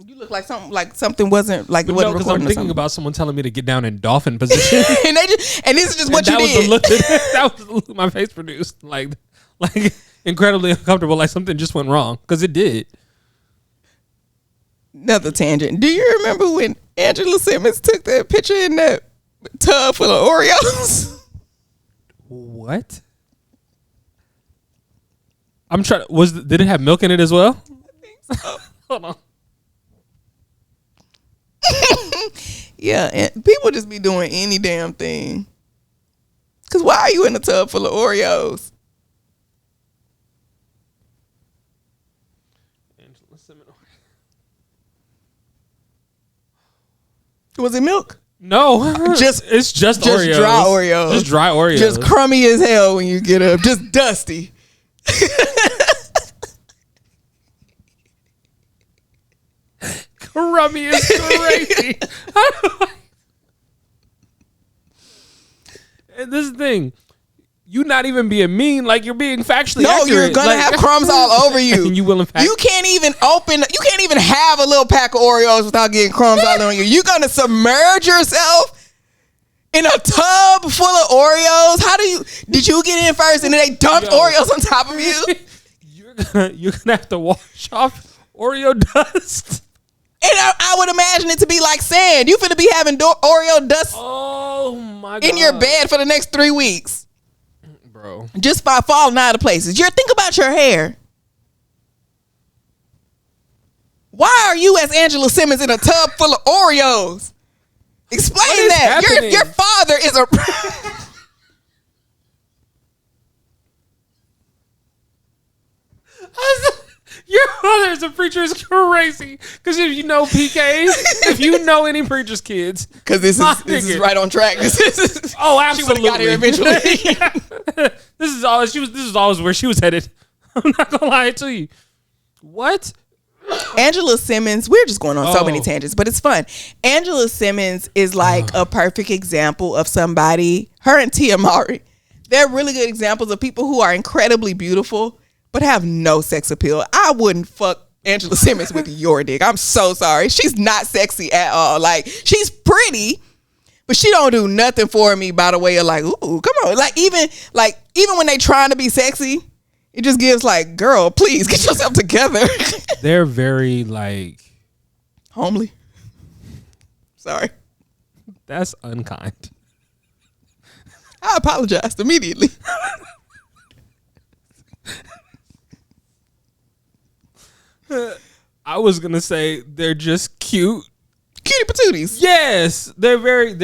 S2: You look like something wasn't like it wasn't recording.
S1: I'm thinking about someone telling me to get down in dolphin position,
S2: and this is just what you did.
S1: That was the look my face produced, like incredibly uncomfortable, like something just went wrong, because it did.
S2: Another tangent. Do you remember when Angela Simmons took that picture in that tub full of Oreos?
S1: What? I'm trying. Did it have milk in it as well?
S2: I think so.
S1: Hold on.
S2: Yeah, and people just be doing any damn thing. Cause why are you in a tub full of Oreos?
S1: Angela Simmons.
S2: Was it milk?
S1: No, it's just Oreos.
S2: Dry Oreos.
S1: Just dry Oreos.
S2: Just crummy as hell when you get up. Just dusty.
S1: Crummy is crazy. And this is the thing. You not even being mean, like you're being factually accurate.
S2: You're gonna have crumbs all over you.
S1: And you will impact.
S2: You can't even have a little pack of Oreos without getting crumbs all over you. You're gonna submerge yourself in a tub full of Oreos. Did you get in first and then they dumped Oreos on top of you?
S1: You're gonna have to wash off Oreo dust.
S2: And I would imagine it to be like sand. You finna be having Oreo dust in your bed for the next 3 weeks.
S1: Bro.
S2: Just by falling out of places. Think about your hair. Why are you as Angela Simmons in a tub full of Oreos? Explain that. Your father is a...
S1: Your father is a preacher is crazy. Because if you know PK, if you know any preacher's kids,
S2: because this is right on track.
S1: Oh, absolutely.
S2: She would have got here eventually.
S1: Yeah. This is always where she was headed. I'm not gonna lie to you. What?
S2: Angela Simmons, we're just going on so many tangents, but it's fun. Angela Simmons is like a perfect example of somebody. Her and Tia Mowry, they're really good examples of people who are incredibly beautiful but have no sex appeal. I wouldn't fuck Angela Simmons with your dick. I'm so sorry. She's not sexy at all. Like, she's pretty, but she don't do nothing for me by the way of like, ooh, come on. Even when they trying to be sexy, it just gives like, girl, please get yourself together.
S1: They're very like
S2: homely. Sorry.
S1: That's unkind.
S2: I apologized immediately.
S1: I was gonna say they're just cute.
S2: Cutie patooties.
S1: Yes. They're very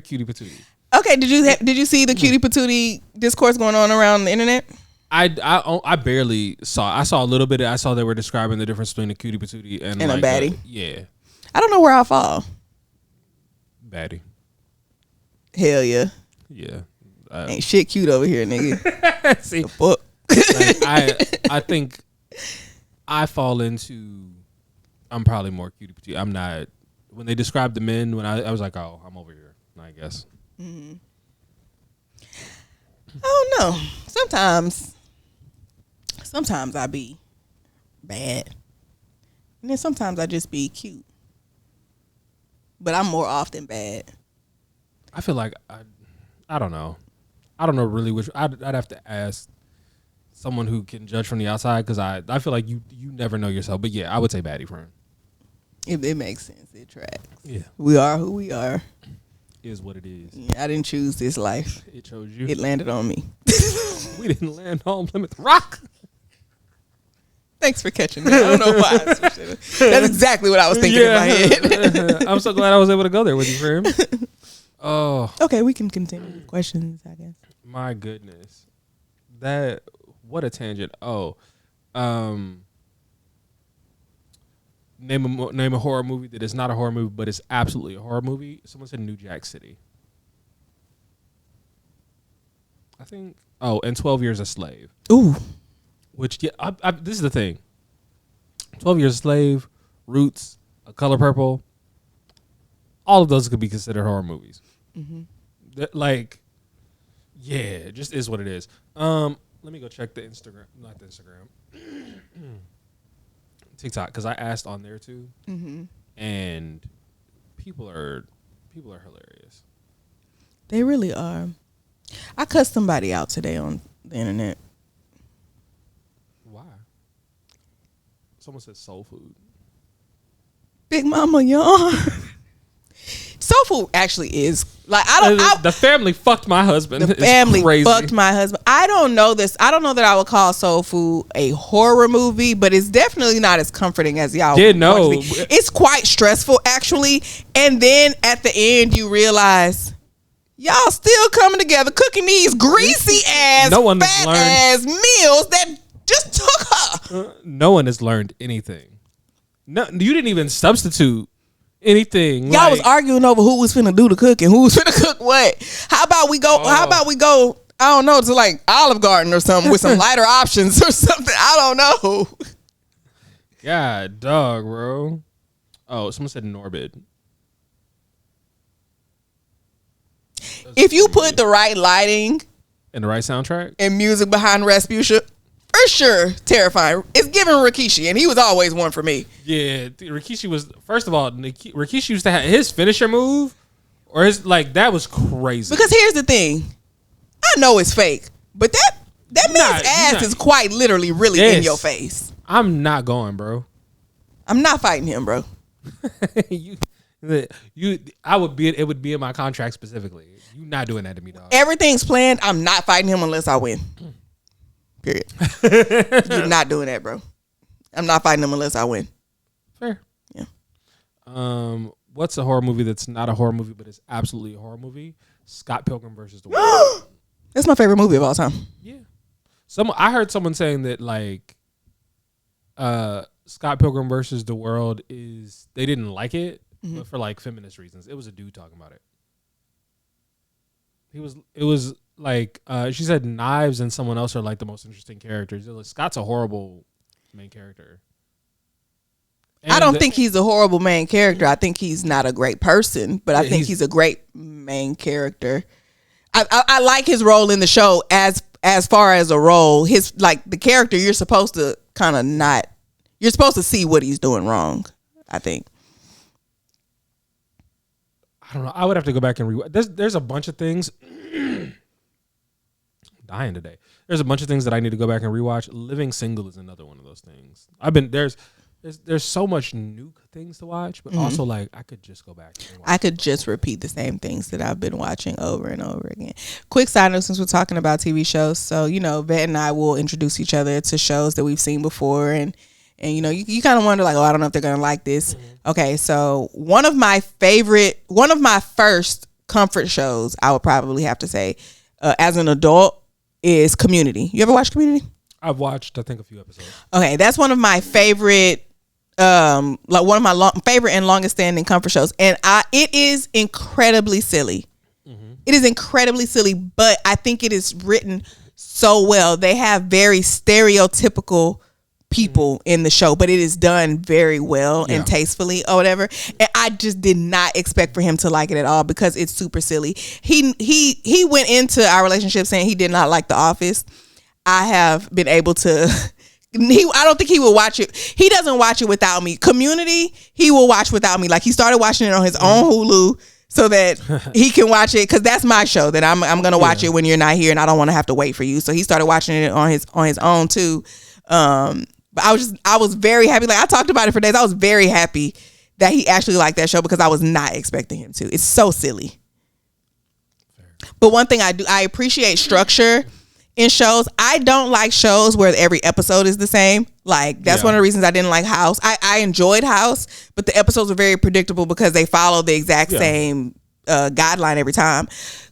S1: cutie patooties.
S2: Okay, did you see the cutie patootie discourse going on around the internet?
S1: I barely saw. I saw a little bit. I saw they were describing the difference between a cutie patootie and
S2: like a baddie.
S1: Yeah.
S2: I don't know where I fall.
S1: Baddie.
S2: Hell yeah.
S1: Yeah.
S2: Ain't shit cute over here, nigga.
S1: See,
S2: the fuck?
S1: I think I fall into. I'm probably more cutie patootie. I'm not. When they described the men, when I was like, oh, I'm over here, I guess.
S2: Mm-hmm. I don't know. Sometimes I be bad, and then sometimes I just be cute. But I'm more often bad.
S1: I feel like I don't know. I don't know really which. I'd have to ask someone who can judge from the outside because I feel like you never know yourself. But yeah, I would say baddie friend.
S2: It makes sense. It tracks.
S1: Yeah,
S2: we are who we are.
S1: Is what it is.
S2: Yeah, I didn't choose this life.
S1: It chose you.
S2: It landed on me.
S1: We didn't land on Plymouth Rock.
S2: Thanks for catching me. I don't know why. That's exactly what I was thinking in my head.
S1: I'm so glad I was able to go there with you, friend. Oh.
S2: Okay, we can continue with questions, I guess.
S1: My goodness. What a tangent. Oh. Name a horror movie that is not a horror movie, but it's absolutely a horror movie. Someone said New Jack City. I think. Oh, and 12 Years a Slave.
S2: Ooh.
S1: Which, yeah, this is the thing. 12 Years a Slave, Roots, A Color Purple. All of those could be considered horror movies. Mm-hmm. Like, yeah, it just is what it is. Let me go check the Instagram. Not the Instagram. TikTok, because I asked on there too, and people are hilarious.
S2: They really are. I cussed somebody out today on the internet.
S1: Why? Someone said soul food.
S2: Big Mama yawn. Soul food actually is like
S1: the family fucked my husband.
S2: The family fucked my husband. I don't know this. I don't know that I would call Soul Food a horror movie, but it's definitely not as comforting as y'all.
S1: Did know
S2: it's quite stressful actually. And then at the end, you realize y'all still coming together, cooking these greasy ass, fat ass meals that just took her.
S1: No one has learned anything. No, you didn't even substitute anything.
S2: Y'all was arguing over who was finna do the cooking, who was finna cook what. How about we go? How about we go? I don't know, to like Olive Garden or something with some lighter options or something. I don't know.
S1: God, dog, bro. Oh, someone said Norbit.
S2: If you put the right lighting
S1: and the right soundtrack
S2: and music behind Rasputia, for sure, terrifying. It's giving Rikishi, and he was always one for me.
S1: Yeah, Rikishi was, first of all, Rikishi used to have his finisher move, or his, like, that was crazy.
S2: Because here's the thing. I know it's fake, but that man's ass is quite literally really in your face.
S1: I'm not going, bro.
S2: I'm not fighting him, bro.
S1: It would be in my contract specifically. You not doing that to me, dog.
S2: Everything's planned. I'm not fighting him unless I win. Period. You're not doing that, bro. I'm not fighting him unless I win.
S1: Fair.
S2: Yeah.
S1: What's a horror movie that's not a horror movie but is absolutely a horror movie? Scott Pilgrim versus the World.
S2: That's my favorite movie of all time.
S1: Yeah. I heard someone saying that like Scott Pilgrim versus the World is, they didn't like it, but for like feminist reasons. It was a dude talking about it. It was like she said Knives and someone else are like the most interesting characters. Like, Scott's a horrible main character. And
S2: I don't think he's a horrible main character. I think he's not a great person, but I think he's a great main character. I like his role in the show as far as a role. His, like, the character, you're supposed to kind of not, you're supposed to see what he's doing wrong, I think.
S1: I don't know. I would have to go back and rewatch. There's a bunch of things. I'm dying today. There's a bunch of things that I need to go back and rewatch. Living Single is another one of those things. There's so much new things to watch, but also like I could just go back and watch.
S2: I could just repeat the same things that I've been watching over and over again. Quick side note, since we're talking about TV shows, so Vet and I will introduce each other to shows that we've seen before, and you kind of wonder like, I don't know if they're gonna like this. Okay, so one of my first comfort shows, I would probably have to say, as an adult, is Community. You ever watch Community?
S1: I've watched, I think, a few episodes.
S2: Okay, that's one of my favorite, favorite and longest standing comfort shows, and it is incredibly silly. It is incredibly silly, but I think it is written so well. They have very stereotypical people in the show, but it is done very well and tastefully or whatever. And I just did not expect for him to like it at all because it's super silly. He went into our relationship saying he did not like The Office. I have been able to I don't think he will watch it. He doesn't watch it without me. Community, he will watch without me. Like, he started watching it on his own Hulu so that he can watch it, because that's my show that I'm gonna watch it when you're not here, and I don't want to have to wait for you. So he started watching it on his own too. But I was very happy. Like, I talked about it for days. I was very happy that he actually liked that show because I was not expecting him to. It's so silly. Fair. But one thing I appreciate structure in shows. I don't like shows where every episode is the same. Like, that's one of the reasons I didn't like House. I enjoyed House, but the episodes were very predictable because they follow the exact same guideline every time.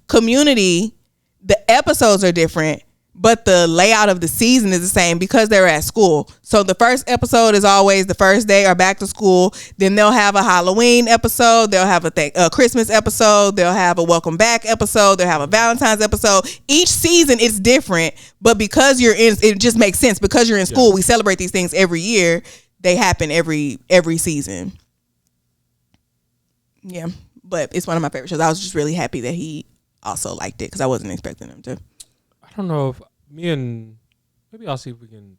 S2: Community, the episodes are different, but the layout of the season is the same because they're at school. So the first episode is always the first day or back to school. Then they'll have a Halloween episode. They'll have a Christmas episode. They'll have a welcome back episode. They'll have a Valentine's episode. Each season is different, but because it just makes sense. Because you're in school, we celebrate these things every year. They happen every season. Yeah, but it's one of my favorite shows. I was just really happy that he also liked it because I wasn't expecting him to.
S1: I don't know if maybe I'll see if we can.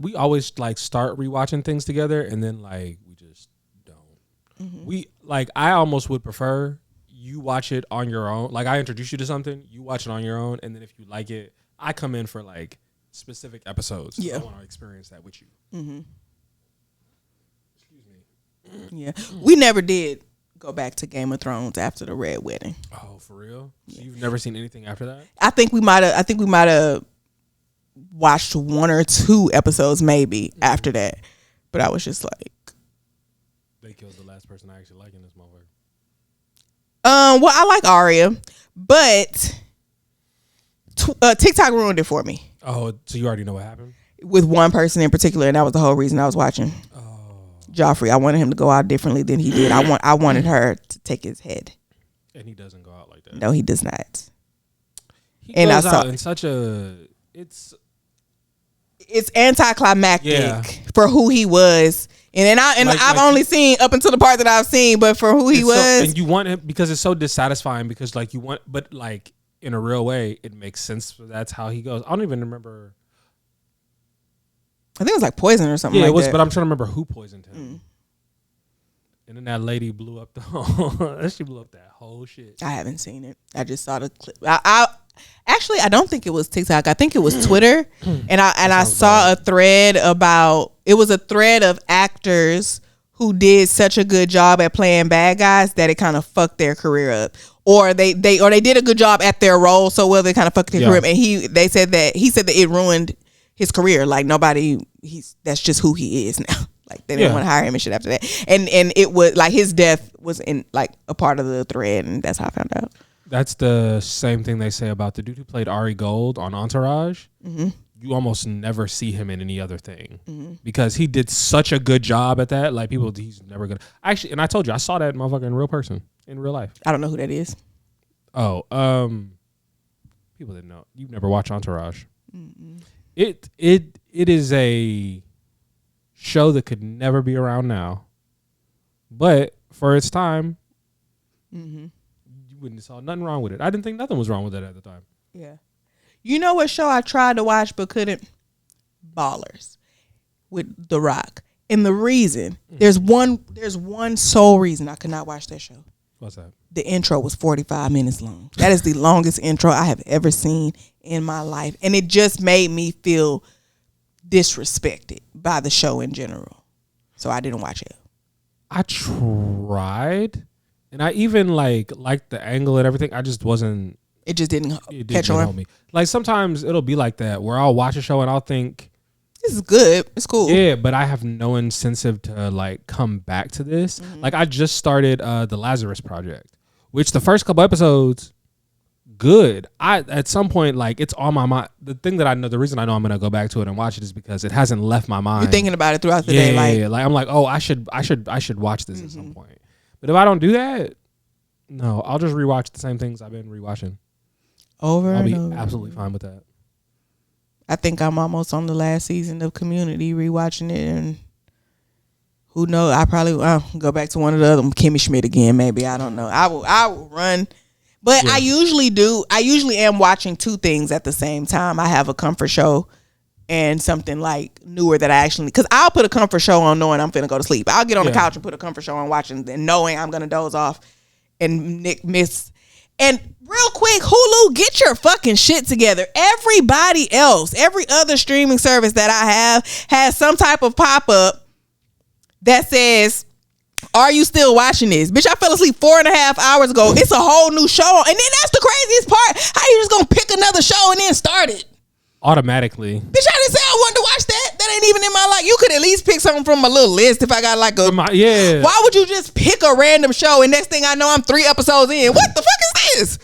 S1: We always like start rewatching things together, and then like we just don't. I almost would prefer you watch it on your own. Like, I introduce you to something, you watch it on your own, and then if you like it, I come in for like specific episodes. I want to experience that with you.
S2: Yeah, we never did go back to Game of Thrones after the Red Wedding.
S1: Oh, for real? So you've never seen anything after that?
S2: I think we might have watched 1 or 2 episodes maybe after that, but I was just like,
S1: they killed the last person I actually like in this motherfucker.
S2: Well, I like Arya, but TikTok ruined it for me.
S1: Oh, so you already know what happened?
S2: With one person in particular, and that was the whole reason I was watching. Joffrey. I wanted him to go out differently than he did. I wanted her to take his head.
S1: And he doesn't go out like that.
S2: No, he does not.
S1: He goes out in such a it's
S2: anticlimactic for who he was. I've only seen up until the part that I've seen, but for who he was.
S1: And you want him because it's so dissatisfying because like you want, but like in a real way, it makes sense. That's how he goes. I don't even remember.
S2: I think it was like poison or something. Yeah, it was.
S1: But I'm trying to remember who poisoned him. And then that lady blew up the whole. She blew up that whole shit.
S2: I haven't seen it. I just saw the clip. I don't think it was TikTok. I think it was Twitter. and I saw a thread about. It was a thread of actors who did such a good job at playing bad guys that it kind of fucked their career up, or they did a good job at their role so well they kind of fucked their career up. And he said that it ruined his career. Like that's just who he is now. Like they didn't want to hire him and shit after that. And it was like his death was in like a part of the thread, and that's how I found out.
S1: That's the same thing they say about the dude who played Ari Gold on Entourage. Mm-hmm. You almost never see him in any other thing because he did such a good job at that. Like he's never gonna actually. And I told you I saw that motherfucker in real life.
S2: I don't know who that is.
S1: Oh, people didn't know. You've never watched Entourage. Mm-mm. It is a show that could never be around now, but for its time, you wouldn't have saw nothing wrong with it. I didn't think nothing was wrong with it at the time.
S2: Yeah, you know what show I tried to watch but couldn't? Ballers with The Rock, and the reason there's one sole reason I could not watch that show.
S1: What's that?
S2: The intro was 45 minutes long. That is the longest intro I have ever seen in my life. And it just made me feel disrespected by the show in general. So I didn't watch it.
S1: I tried. And I even liked the angle and everything. I just wasn't.
S2: It just didn't catch on
S1: me. Like sometimes it'll be like that where I'll watch a show and I'll think,
S2: this is good. It's cool.
S1: Yeah, but I have no incentive to like come back to this. Like I just started the Lazarus Project, which the first couple episodes, good. At some point, like it's on my mind. The thing that I know, the reason I know I'm gonna go back to it and watch it is because it hasn't left my mind.
S2: You're thinking about it throughout the day.
S1: Yeah, like I'm like, oh, I should watch this at some point. But if I don't do that, no, I'll just rewatch the same things I've been rewatching. I'll be absolutely fine with that.
S2: I think I'm almost on the last season of Community, rewatching it, and who knows? I probably go back to one of the other, Kimmy Schmidt again. Maybe I don't know. I will run, but I usually do. I usually am watching 2 things at the same time. I have a comfort show and something like newer that I actually, because I'll put a comfort show on knowing I'm finna go to sleep. I'll get on the couch and put a comfort show on watching and knowing I'm gonna doze off and miss. And real quick, Hulu, get your fucking shit together. Everybody else, every other streaming service that I have has some type of pop-up that says, are you still watching this? Bitch, I fell asleep 4.5 hours ago. It's a whole new show. And then that's the craziest part. How you just gonna pick another show and then start it?
S1: Automatically.
S2: Bitch, I didn't say I wanted to watch that. That ain't even in my life. You could at least pick something from my little list if I got like a... Why would you just pick a random show and next thing I know I'm 3 episodes in? What the fuck is this?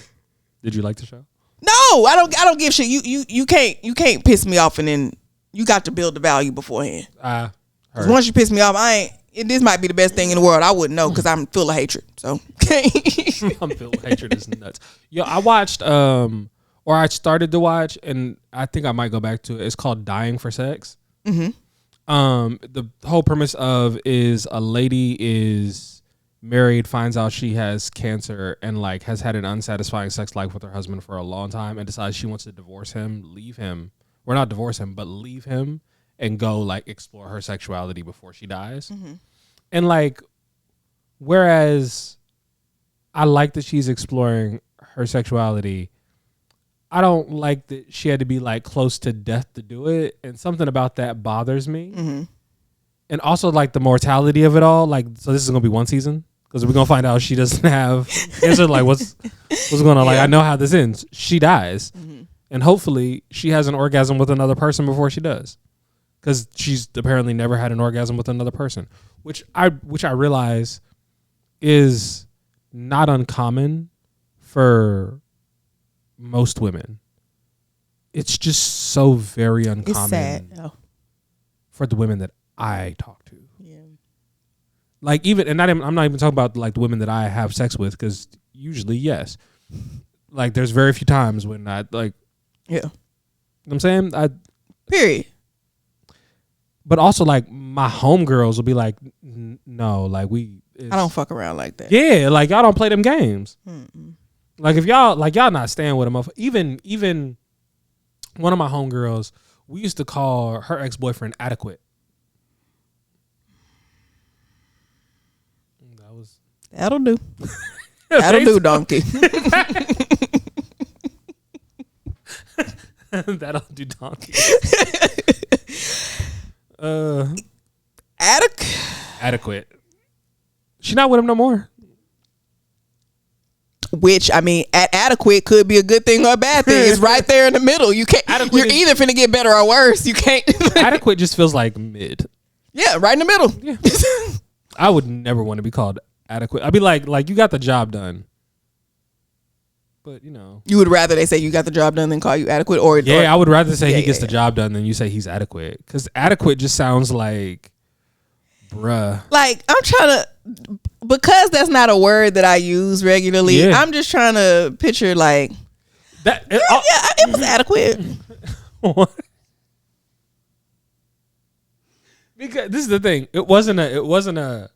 S1: Did you like the show?
S2: No, I don't give shit. You can't piss me off and then you got to build the value beforehand. Once you piss me off, this might be the best thing in the world. I wouldn't know because I'm full of hatred. So
S1: I'm filled with hatred. Is nuts. Yo, I watched or I started to watch, and I think I might go back to it. It's called Dying for Sex. The whole premise of is a lady is married, finds out she has cancer, and like has had an unsatisfying sex life with her husband for a long time, and decides she wants to divorce him, leave him, or not divorce him, but leave him and go like explore her sexuality before she dies. And like, whereas I like that she's exploring her sexuality, I don't like that she had to be like close to death to do it, and something about that bothers me. And also like the mortality of it all. Like, so this is gonna be one season because we're gonna find out she doesn't have cancer. Like, what's going on? Like, I know how this ends. She dies, and hopefully she has an orgasm with another person before she does, because she's apparently never had an orgasm with another person, which I realize is not uncommon for most women. It's just so very uncommon.
S2: It's sad.
S1: For the women that I talk to. Yeah. Like even, and I'm not even talking about like the women that I have sex with, because usually, yes. Like there's very few times when I like.
S2: Yeah.
S1: You know what I'm saying?
S2: Period.
S1: But also like my homegirls will be like, no, like
S2: I don't fuck around like that.
S1: Yeah, like y'all don't play them games. Mm-mm. Like if y'all not staying with them, even one of my homegirls, we used to call her ex-boyfriend adequate.
S2: That'll do. That'll do, donkey.
S1: That'll do, donkey. Adequate. She not with him no more.
S2: Which, I mean, adequate could be a good thing or a bad thing. It's right there in the middle. You can't. You're either finna get better or worse. You can't.
S1: Adequate just feels like mid.
S2: Yeah, right in the middle.
S1: Yeah. I would never want to be called adequate. I'd be like you got the job done. But you know,
S2: you would rather they say you got the job done than call you adequate,
S1: I would rather say he gets the job done than you say he's adequate, because adequate just sounds like, bruh.
S2: Like I'm trying to, because that's not a word that I use regularly. Yeah. I'm just trying to picture like that. It was adequate.
S1: What? Because this is the thing. It wasn't a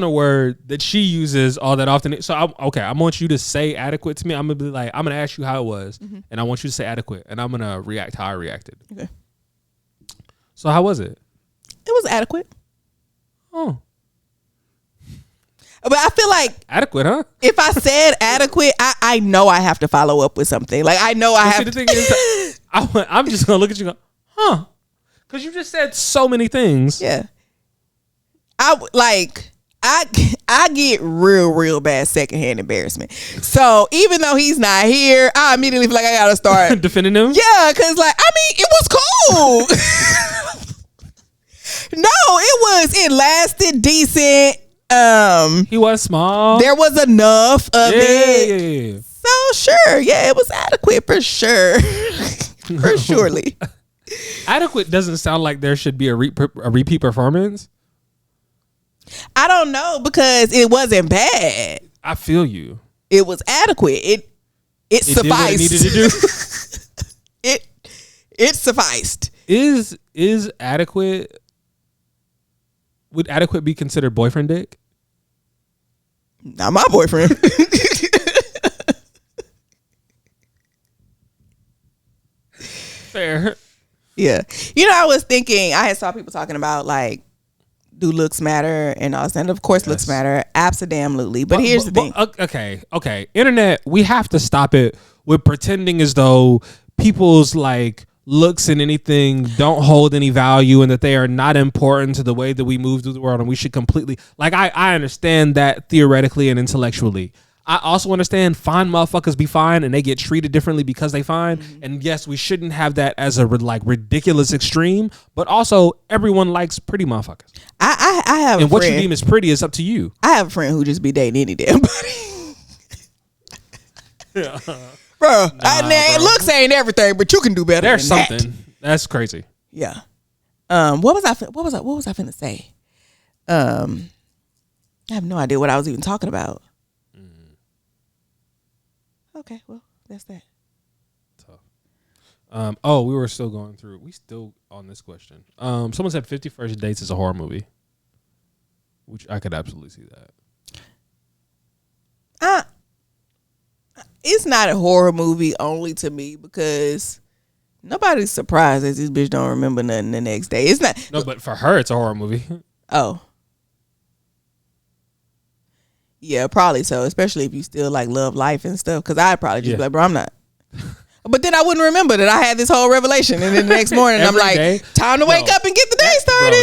S1: word that she uses all that often. So I want you to say adequate to me. I'm gonna be like, I'm gonna ask you how it was, and I want you to say adequate, and I'm gonna react how I reacted.
S2: Okay.
S1: So how was it?
S2: It was adequate.
S1: Oh.
S2: But I feel like
S1: adequate, huh?
S2: If I said adequate, I know I have to follow up with something. Like I know I have.
S1: The thing is, I'm just gonna look at you and go, huh? Because you just said so many things.
S2: Yeah. I get real bad secondhand embarrassment. So even though he's not here, I immediately feel like I gotta start
S1: defending him.
S2: Yeah, because like I mean, it was cool. No, it lasted decent.
S1: He was small.
S2: There was enough of
S1: it.
S2: Yeah. So sure, yeah, it was adequate for sure. For surely.
S1: Adequate doesn't sound like there should be a repeat performance.
S2: I don't know, because it wasn't bad.
S1: I feel you.
S2: It was adequate. It sufficed. Did what it needed to do. It sufficed.
S1: Is adequate? Would adequate be considered boyfriend dick?
S2: Not my boyfriend.
S1: Fair.
S2: Yeah. You know, I was thinking, I had saw people talking about like, do looks matter and all that. And of course, looks matter. Absolutely. But here's the thing.
S1: Okay. Internet, we have to stop it with pretending as though people's like looks and anything don't hold any value and that they are not important to the way that we move through the world, and we should completely like I understand that theoretically and intellectually. I also understand fine motherfuckers be fine and they get treated differently because they fine. Mm-hmm. And yes, we shouldn't have that as a like ridiculous extreme, but also everyone likes pretty motherfuckers.
S2: I have
S1: and what you deem as pretty is up to you.
S2: I have a friend who just be dating any damn body. Yeah. Bro, bro, looks ain't everything, but you can do better.
S1: There's
S2: than
S1: something. That's crazy.
S2: Yeah. What was I finna say? I have no idea what I was even talking about. Okay, well, that's that.
S1: Tough. We were still going through. We still on this question. Someone said 50 First Dates is a horror movie, which I could absolutely see
S2: that. It's not a horror movie only to me because nobody's surprised that this bitch don't remember nothing the next day. It's not.
S1: No, but for her, it's a horror movie.
S2: Oh. Yeah, probably so. Especially if you still like love life and stuff. Because I'd probably just be like, bro, I'm not. But then I wouldn't remember that I had this whole revelation, and then the next morning I'm like,
S1: day,
S2: time to wake up and get the day started.
S1: Bro,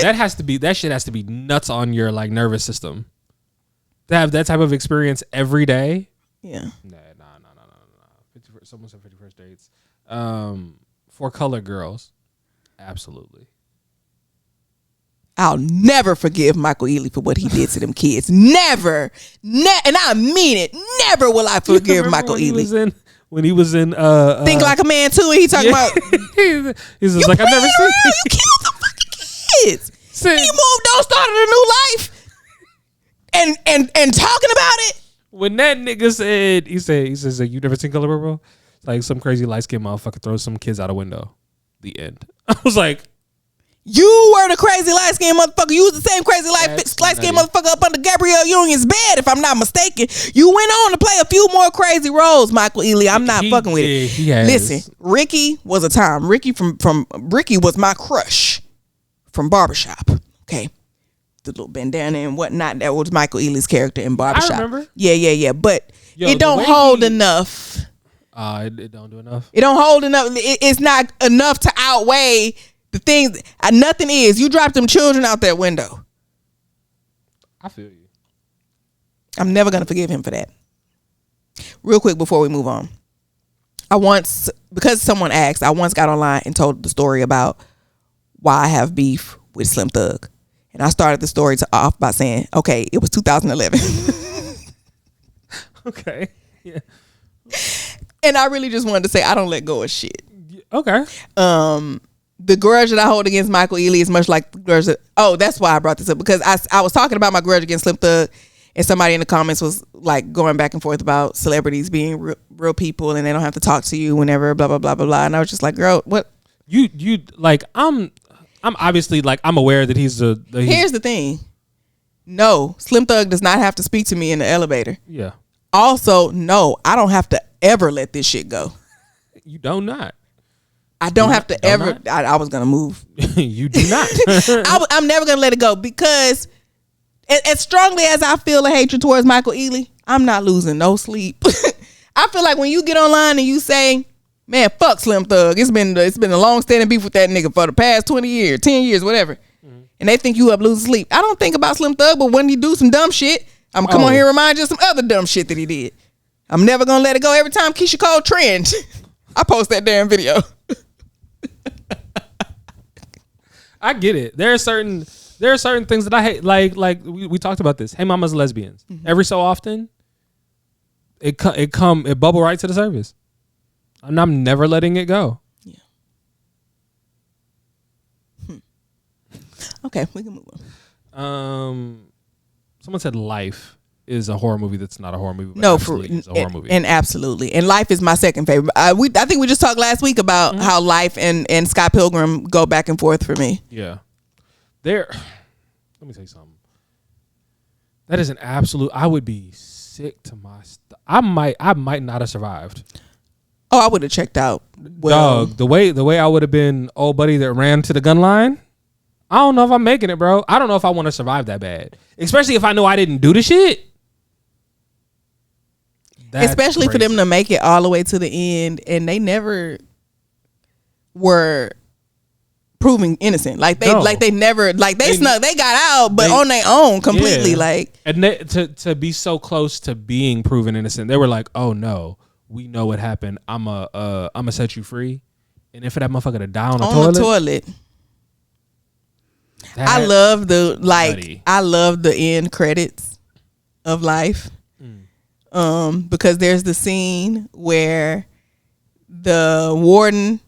S1: that shit has to be nuts on your like nervous system. To have that type of experience every day.
S2: Yeah.
S1: Nah. Someone said 51st dates. For color girls, absolutely.
S2: I'll never forgive Michael Ealy for what he did to them kids. Never. And I mean it. Never will I forgive Michael Ealy.
S1: When he was in
S2: Think Like a Man 2, and he talking about
S1: he's just like, I've never seen
S2: you killed the fucking kids. He moved on, started a new life. And talking about it.
S1: When that nigga said, he says you never seen Color Purple? Like some crazy light skinned motherfucker throws some kids out a window. The end. I was like,
S2: you were the crazy light skinned motherfucker. You was the same crazy light skinned motherfucker up under Gabrielle Union's bed, if I'm not mistaken. You went on to play a few more crazy roles, Michael Ealy. I'm not fucking with it. Listen, Ricky was a time. Ricky Ricky was my crush from Barbershop. Okay. The little bandana and whatnot. That was Michael Ealy's character in Barbershop.
S1: I remember.
S2: Yeah. But it don't hold enough.
S1: It don't do enough.
S2: It don't hold enough. It's not enough to outweigh the things. Nothing is. You dropped them children out that window.
S1: I feel you.
S2: I'm never going to forgive him for that. Real quick before we move on. Because someone asked, I once got online and told the story about why I have beef with Slim Thug. And I started the story off by saying, okay, it was 2011.
S1: Okay. Yeah.
S2: And I really just wanted to say I don't let go of shit.
S1: Okay.
S2: The grudge that I hold against Michael Ealy is much like the grudge that's why I brought this up, because I was talking about my grudge against Slim Thug, and somebody in the comments was like going back and forth about celebrities being real people and they don't have to talk to you whenever blah blah blah blah blah. And I was just like, girl, what
S1: you like? I'm obviously like, I'm aware that he's
S2: Here's the thing. No, Slim Thug does not have to speak to me in the elevator.
S1: Yeah. Also,
S2: no, I don't have to ever let this shit go.
S1: You don't not.
S2: I don't have to ever. I was gonna move.
S1: You do not.
S2: I'm never gonna let it go, because as strongly as I feel a hatred towards Michael Ealy, I'm not losing no sleep. I feel like when you get online and you say, man, fuck Slim Thug, it's been a long standing beef with that nigga for the past 20 years, 10 years, whatever. Mm-hmm. And they think you up losing sleep. I don't think about Slim Thug, but when he do some dumb shit, I'm gonna come on here and remind you of some other dumb shit that he did. I'm never gonna let it go. Every time Keisha Cole trend, I post that damn video.
S1: I get it. There are certain things that I hate. Like we talked about this. Hey, Mama's lesbians. Mm-hmm. Every so often, it bubble right to the surface, and I'm never letting it go.
S2: Yeah. Okay, we can move
S1: on. Someone said Life is a horror movie that's not a horror movie.
S2: No,
S1: it's a horror movie.
S2: And absolutely. And Life is my second favorite. I think we just talked last week about how Life and Scott Pilgrim go back and forth for me.
S1: Yeah. Let me tell you something. That is an absolute, I would be sick to my I might not have survived.
S2: Oh, I would have checked out. Well,
S1: dog, the way I would have been old buddy that ran to the gun line, I don't know if I'm making it, bro. I don't know if I want to survive that bad. Especially if I know I didn't do the shit.
S2: Especially crazy for them to make it all the way to the end, and they never were proven innocent. Like they got out, but on their own completely. Yeah. Like,
S1: and to be so close to being proven innocent, they were like, "Oh no, we know what happened. I'ma set you free." And if that motherfucker to die on the toilet.
S2: I love the end credits of Life. Because there's the scene where the warden,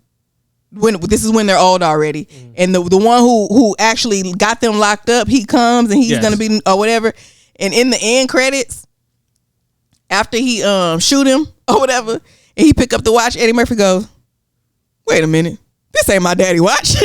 S2: this is when they're old already, and the one who actually got them locked up, he comes and he's gonna be or whatever, and in the end credits, after he shoot him or whatever, and he pick up the watch, Eddie Murphy goes, "Wait a minute, this ain't my daddy watch."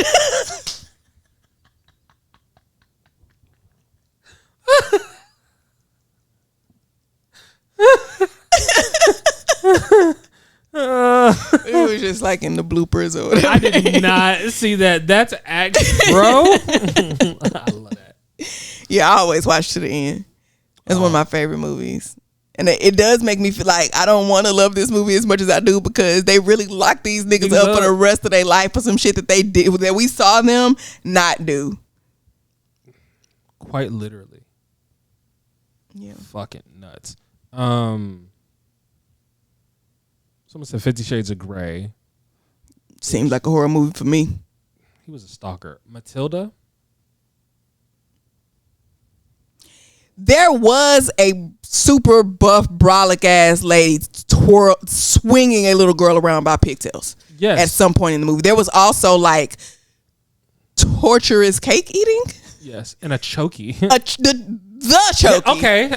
S2: It was just like in the bloopers or whatever.
S1: I did not see that. That's act, bro. I love that.
S2: Yeah, I always watch to the end. It's one of my favorite movies. And it does make me feel like I don't want to love this movie as much as I do, because they really lock these niggas up for the rest of their life for some shit that they did, that we saw them not do.
S1: Quite literally.
S2: Yeah.
S1: Fucking nuts. Someone said 50 Shades of Grey.
S2: Seems like a horror movie for me.
S1: He was a stalker. Matilda.
S2: There was a super buff, brolic ass lady swinging a little girl around by pigtails.
S1: Yes.
S2: At some point in the movie. There was also like torturous cake eating.
S1: Yes, and a chokey.
S2: The chokey.
S1: Yeah, okay,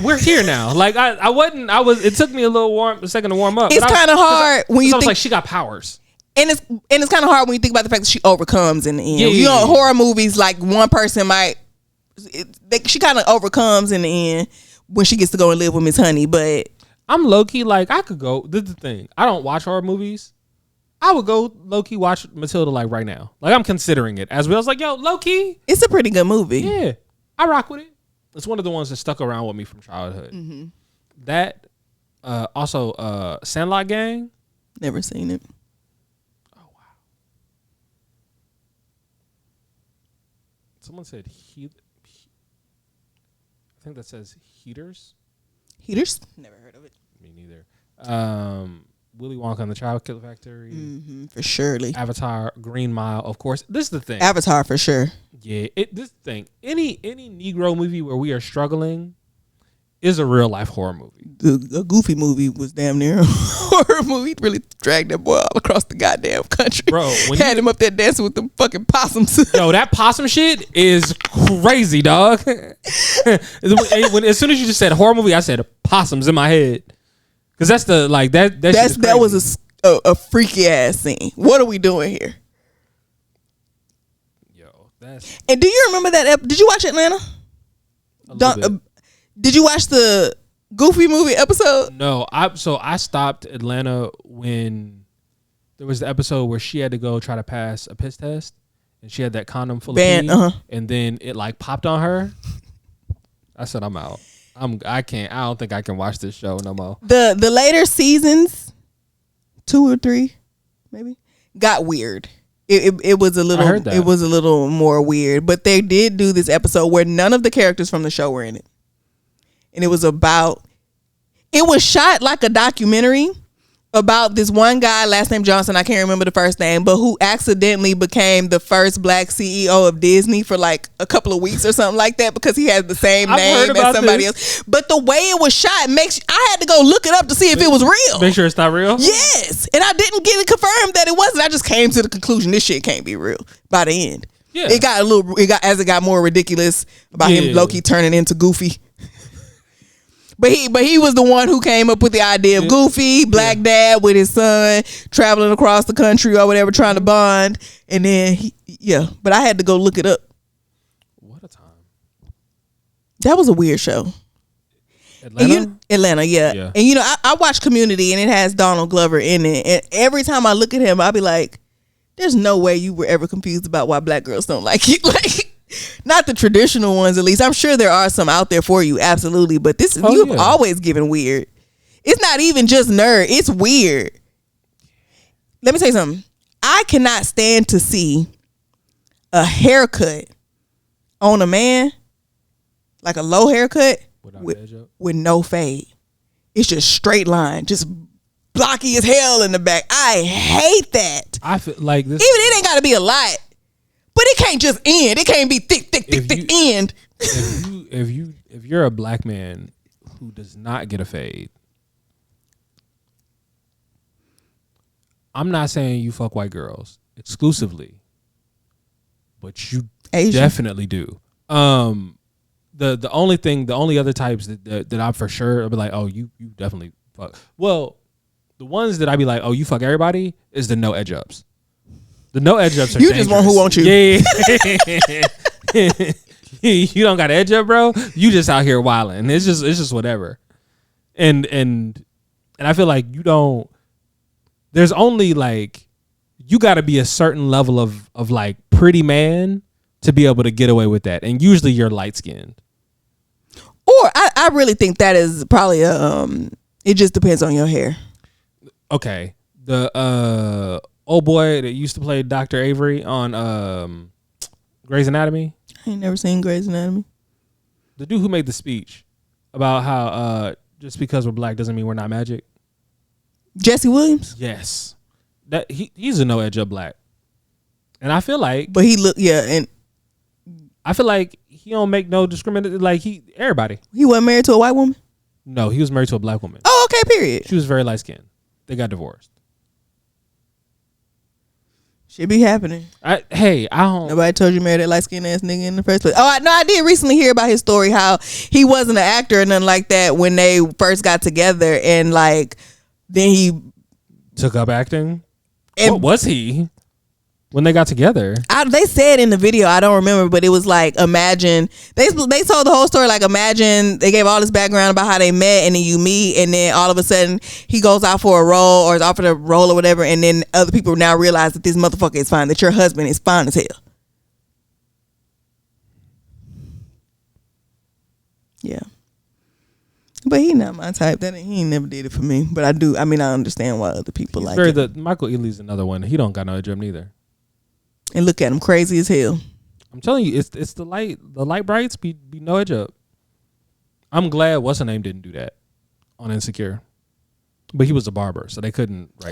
S1: we're here now. Like I wasn't. I was. It took me a second to warm up.
S2: It's kind of hard when you
S1: I was
S2: think,
S1: like, she got powers.
S2: And it's kind of hard when you think about the fact that she overcomes in the end. You know, horror movies, like one person might. She kind of overcomes in the end when she gets to go and live with Miss Honey. But
S1: I'm low key like, I could go. This is the thing. I don't watch horror movies. I would go low key watch Matilda like right now. Like I'm considering it as well. I was like, yo, low key,
S2: it's a pretty good movie.
S1: Yeah, I rock with it. It's one of the ones that stuck around with me from childhood. Mm-hmm. That also Sandlot Gang.
S2: Never seen it.
S1: Oh wow. Someone said I think that says Heaters.
S2: Heaters? Never heard of it.
S1: Me neither. Willy Wonka and the Chocolate Factory.
S2: Mm-hmm, for surely.
S1: Avatar, Green Mile, of course. This is the thing.
S2: Avatar for sure.
S1: Yeah, this thing. Any Negro movie where we are struggling is a real life horror movie.
S2: The Goofy movie was damn near a horror movie. Really dragged that boy all across the goddamn country.
S1: Bro,
S2: had him up there dancing with them fucking possums.
S1: Yo, that possum shit is crazy, dog. As soon as you just said horror movie, I said possums in my head. Cause that's the like that. That
S2: was a freaky ass scene. What are we doing here?
S1: Yo, that's.
S2: And do you remember that? Did you watch Atlanta? Did you watch the Goofy movie episode?
S1: No, I stopped Atlanta when there was the episode where she had to go try to pass a piss test, and she had that condom full of pee, and then it like popped on her. I said, I'm out. I don't think I can watch this show no more.
S2: The later seasons, 2 or 3, maybe, got weird. It was a little. It was a little more weird. But they did do this episode where none of the characters from the show were in it, and it was shot like a documentary about this one guy, last name Johnson, I can't remember the first name, but who accidentally became the first black CEO of Disney for like a couple of weeks or something like that, because he had the same name as somebody else. But the way it was shot I had to go look it up to see if it was real.
S1: Make sure it's not real?
S2: Yes. And I didn't get it confirmed that it wasn't. I just came to the conclusion this shit can't be real by the end. Yeah. It got more ridiculous about him Loki turning into Goofy. But he was the one who came up with the idea of Goofy, black dad with his son, traveling across the country or whatever, trying to bond. And then, but I had to go look it up.
S1: What a time.
S2: That was a weird show. Atlanta, yeah. And I watch Community, and it has Donald Glover in it. And every time I look at him, I'll be like, there's no way you were ever confused about why black girls don't like you. Like, not the traditional ones, at least. I'm sure there are some out there for you, absolutely. But you've always given weird. It's not even just nerd. It's weird. Let me tell you something. I cannot stand to see a haircut on a man, like a low haircut, with no fade. It's just straight line, just blocky as hell in the back. I hate that.
S1: I feel like this.
S2: Even it ain't got to be a lot. But it can't just end. It can't be thick end.
S1: If you're a black man who does not get a fade, I'm not saying you fuck white girls exclusively, but you definitely do. The only other types that I for sure I'll be like, oh, you definitely fuck. Well, the ones that I be like, oh, you fuck everybody is the no edge ups. The no edge ups are
S2: you
S1: dangerous.
S2: Just want who wants you.
S1: Yeah. You don't got edge up, bro. You just out here wilding. It's just whatever. And I feel like you don't. There's only like you got to be a certain level of like pretty man to be able to get away with that, and usually you're light skinned.
S2: Or I really think that is probably it just depends on your hair.
S1: Okay. The old boy that used to play Dr. Avery on Grey's Anatomy.
S2: I ain't never seen Grey's Anatomy.
S1: The dude who made the speech about how just because we're black doesn't mean we're not magic.
S2: Jesse Williams?
S1: Yes. That he's a no edge of black. And I feel like,
S2: but he look and
S1: I feel like he don't make no discrimination. Like everybody.
S2: He wasn't married to a white woman?
S1: No, he was married to a black woman.
S2: Oh, okay, period.
S1: She was very light skinned. They got divorced.
S2: Should be happening.
S1: I don't.
S2: Nobody told you marry that light skinned ass nigga in the first place. Oh, I did recently hear about his story, how he wasn't an actor or nothing like that when they first got together, and like then he
S1: took up acting. What was he when they got together?
S2: They said in the video, I don't remember, but it was like, imagine they told the whole story. Like, imagine they gave all this background about how they met, and then you meet, and then all of a sudden he goes out for a role or is offered a role or whatever, and then other people now realize that this motherfucker is fine, that your husband is fine as hell. Yeah. But he not my type. He ain't never did it for me. But I do. I mean, I understand why other people like it.
S1: Michael Ealy's another one. He don't got no edge up neither.
S2: And look at him, crazy as hell.
S1: I'm telling you, it's the light brights be no edge up. I'm glad what's her name didn't do that on Insecure, but he was a barber, so they couldn't. They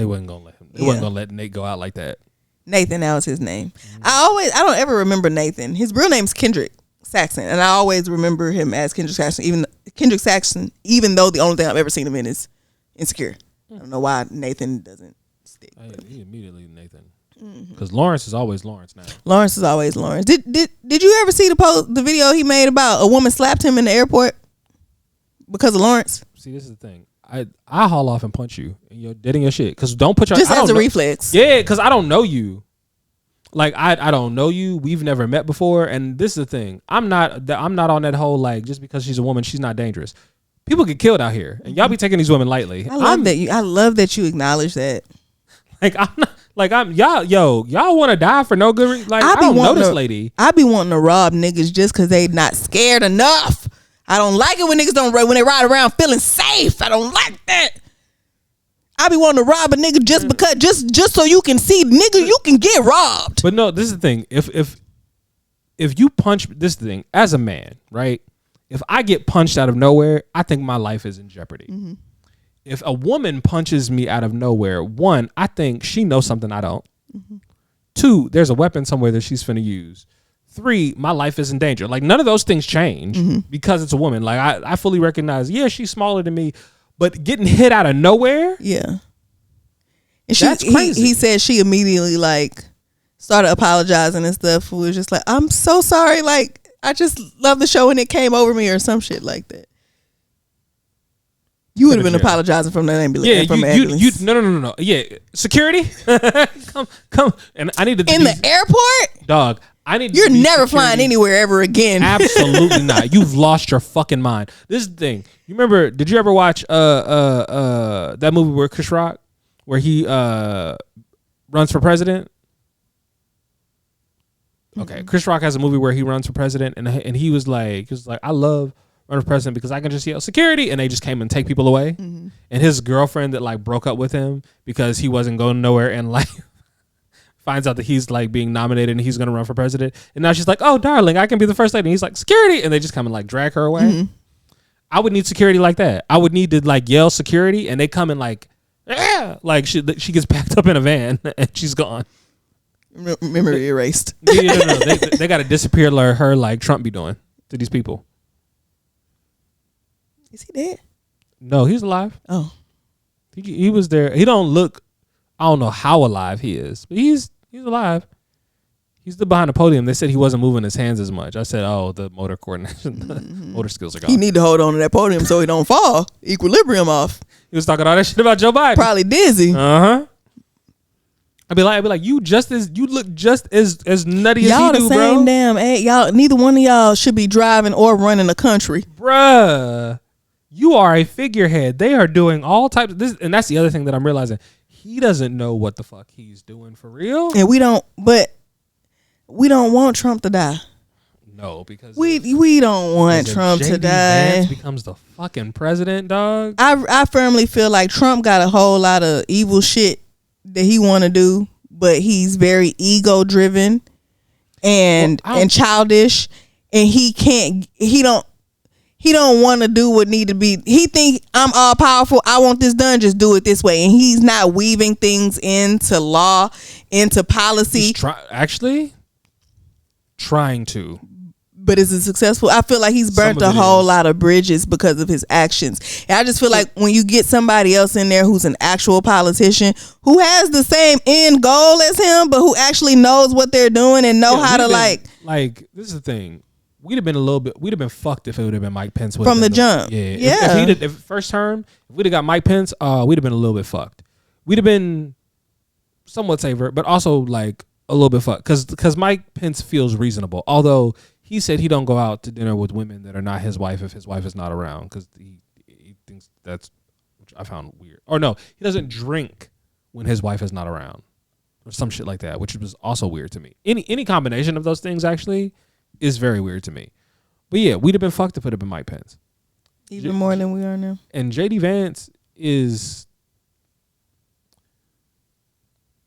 S1: wasn't gonna let him. They wasn't gonna let Nate go out like that.
S2: Nathan, that was his name. Mm-hmm. I don't ever remember Nathan. His real name's Kendrick Saxon, and I always remember him as Kendrick Saxon. Even though the only thing I've ever seen him in is Insecure. I don't know why Nathan doesn't stick.
S1: He immediately Nathan. Because Lawrence is always Lawrence now.
S2: Lawrence is always Lawrence. Did you ever see the video he made about a woman slapped him in the airport because of Lawrence?
S1: See, this is the thing. I haul off and punch you and you're dead in your shit. Because don't put your
S2: just as a reflex.
S1: Yeah, because I don't know you. Like I don't know you. We've never met before. And this is the thing. I'm not on that whole like just because she's a woman she's not dangerous. People get killed out here, and y'all be taking these women lightly.
S2: I love that you acknowledge that.
S1: Like I'm not. Like y'all want to die for no good reason. Like I don't know this lady.
S2: I be wanting to rob niggas just because they not scared enough. I don't like it when niggas when they ride around feeling safe. I don't like that. I be wanting to rob a nigga just because just so you can see, nigga, you can get robbed.
S1: But no, this is the thing. If you punch this thing as a man, right? If I get punched out of nowhere, I think my life is in jeopardy. Mm-hmm. If a woman punches me out of nowhere, one, I think she knows something I don't. Mm-hmm. Two, there's a weapon somewhere that she's finna use. Three, my life is in danger. Like none of those things change because it's a woman. Like I fully recognize, yeah, she's smaller than me, but getting hit out of nowhere,
S2: yeah, and that's crazy. He said she immediately like started apologizing and stuff. Was just like, I'm so sorry. Like I just love the show and it came over me or some shit like that. You would have been apologizing from that ambulance.
S1: Yeah, from ambulance. No. Yeah, security, come, and I need to
S2: in the airport,
S1: dog. I need.
S2: You're never flying anywhere ever again.
S1: Absolutely not. You've lost your fucking mind. This is the thing. You remember? Did you ever watch that movie where Chris Rock, where he runs for president? Okay, Chris Rock has a movie where he runs for president, and he was like, I love running for president because I can just yell security, and they just came and take people away. Mm-hmm. And his girlfriend that like broke up with him because he wasn't going nowhere, and like finds out that he's like being nominated and he's going to run for president, and now she's like, oh darling, I can be the first lady. And he's like, security, and they just come and like drag her away. Mm-hmm. I would need security like that. I would need to like yell security, and they come and like, like she gets packed up in a van and she's gone.
S2: Memory erased.
S1: No. They got to disappear like her, like Trump be doing to these people.
S2: Is he dead?
S1: No, he's alive.
S2: Oh,
S1: he was there. He don't look. I don't know how alive he is, but he's alive. He's behind the podium. They said he wasn't moving his hands as much. I said, oh, the motor coordination, the motor skills are gone.
S2: He need to hold on to that podium so he don't fall. Equilibrium off.
S1: He was talking all that shit about Joe Biden.
S2: Probably dizzy.
S1: Uh-huh. I'd be like, you look just as nutty
S2: y'all
S1: as he do, bro.
S2: Y'all the same damn. Hey, y'all, neither one of y'all should be driving or running the country,
S1: bruh. You are a figurehead. They are doing all types of this, and that's the other thing that I'm realizing. He doesn't know what the fuck he's doing for real,
S2: and we don't want Trump to die.
S1: No, because
S2: we don't want Trump to die.
S1: Vance becomes the fucking president, dog.
S2: I firmly feel like Trump got a whole lot of evil shit that he want to do, but he's very ego driven and childish, and he don't want to do what need to be. He think I'm all powerful. I want this done. Just do it this way. And he's not weaving things into law, into policy.
S1: He's trying to.
S2: But is it successful? I feel like he's burnt a whole lot of bridges because of his actions. And I just feel like when you get somebody else in there who's an actual politician who has the same end goal as him, but who actually knows what they're doing and know how to
S1: like this is the thing. We'd have been fucked if it would have been Mike Pence
S2: from the jump.
S1: Yeah. If first term, if we'd have got Mike Pence, we'd have been a little bit fucked. We'd have been somewhat safer, but also like a little bit fucked because Mike Pence feels reasonable. Although he said he don't go out to dinner with women that are not his wife if his wife is not around because he thinks that's, which I found weird. Or no, he doesn't drink when his wife is not around or some shit like that, which was also weird to me. Any combination of those things actually is very weird to me. But yeah, we'd have been fucked if it would have been Mike Pence.
S2: Even more than we are now.
S1: And JD Vance is...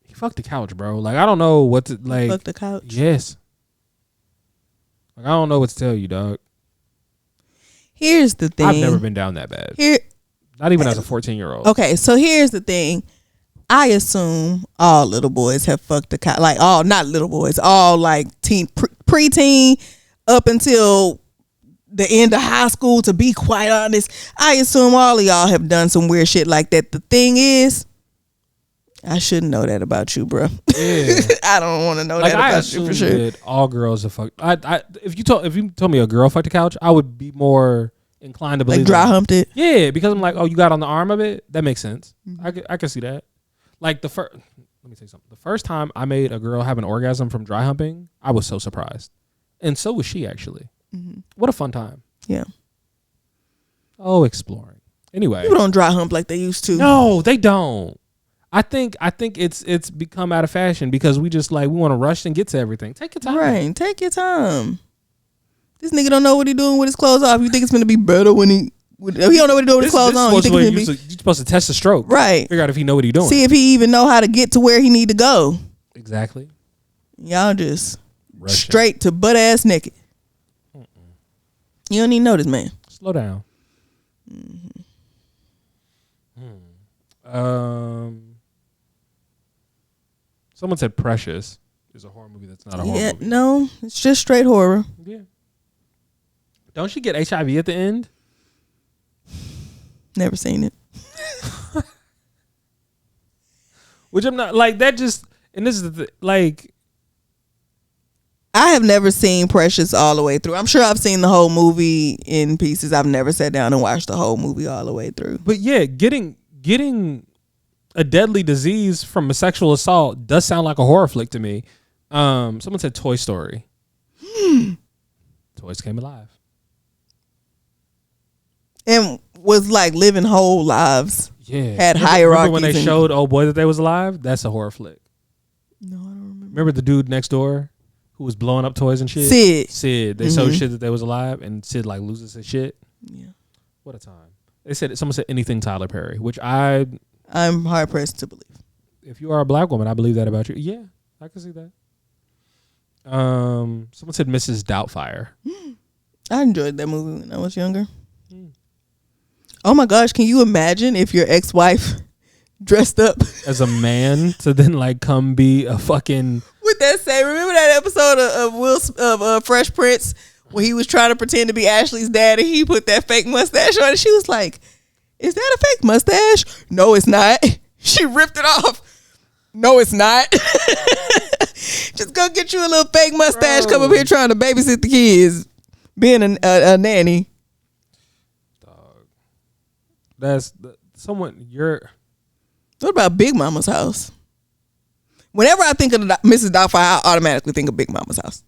S1: He fucked the couch, bro. Like, I don't know what to... Like,
S2: fucked the couch?
S1: Yes. Like, I don't know what to tell you, dog.
S2: Here's the thing.
S1: I've never been down that bad. Not even as a 14-year-old.
S2: Okay, so here's the thing. I assume all little boys have fucked the couch. Like, all, not little boys, all like preteen up until the end of high school, to be quite honest. I assume all of y'all have done some weird shit like that. The thing is, I shouldn't know that about you, bro. Yeah. I don't want to know that about you for sure. That
S1: all girls have fucked. If you told me a girl fucked the couch, I would be more inclined to believe.
S2: Like dry humped it.
S1: Yeah, because I'm like, oh, you got on the arm of it. That makes sense. Mm-hmm. I can see that. Like let me tell you something. The first time I made a girl have an orgasm from dry humping, I was so surprised, and so was she actually. Mm-hmm. What a fun time.
S2: Yeah.
S1: Oh, exploring. Anyway,
S2: people don't dry hump like they used to.
S1: No, they don't. I think it's become out of fashion because we just like we want to rush and get to everything. Take your time.
S2: Right, take your time. This nigga don't know what he doing with his clothes off. You think it's gonna be better when he don't know what he doing with his clothes on?
S1: You're supposed to test the stroke,
S2: right?
S1: Figure out if he know what he doing.
S2: See if he even know how to get to where he need to go.
S1: Exactly.
S2: Y'all just rushing. Straight to butt ass naked. Mm-mm. You don't even know this man.
S1: Slow down. Someone said Precious is a horror movie that's not a horror movie.
S2: No, it's just straight horror.
S1: Yeah. Don't she get HIV at the end?
S2: Never seen it.
S1: Which I'm not like that. Just and this is like.
S2: I have never seen Precious all the way through. I'm sure I've seen the whole movie in pieces. I've never sat down and watched the whole movie all the way through.
S1: But yeah, getting a deadly disease from a sexual assault does sound like a horror flick to me. Someone said Toy Story. Toys came alive.
S2: And was like living whole lives.
S1: Yeah.
S2: Had hierarchies.
S1: Remember when they showed old boy that they was alive? That's a horror flick.
S2: No, I don't remember.
S1: Remember the dude next door who was blowing up toys and shit? Sid. They showed shit that they was alive and Sid like loses his shit. Yeah. What a time. Someone said anything Tyler Perry, which I'm
S2: hard pressed to believe.
S1: If you are a black woman, I believe that about you. Yeah, I can see that. Someone said Mrs. Doubtfire.
S2: I enjoyed that movie when I was younger. Oh my gosh, can you imagine if your ex-wife dressed up
S1: as a man to then like come be a fucking
S2: with that same? Remember that episode of Fresh Prince when he was trying to pretend to be Ashley's dad and he put that fake mustache on and she was like, "Is that a fake mustache?" "No, it's not." She ripped it off. "No, it's not." Just go get you a little fake mustache. Bro. Come up here trying to babysit the kids, being a nanny.
S1: Dog. That's someone.
S2: What about Big Mama's house? Whenever I think of Mrs. Doubtfire, I automatically think of Big Mama's house.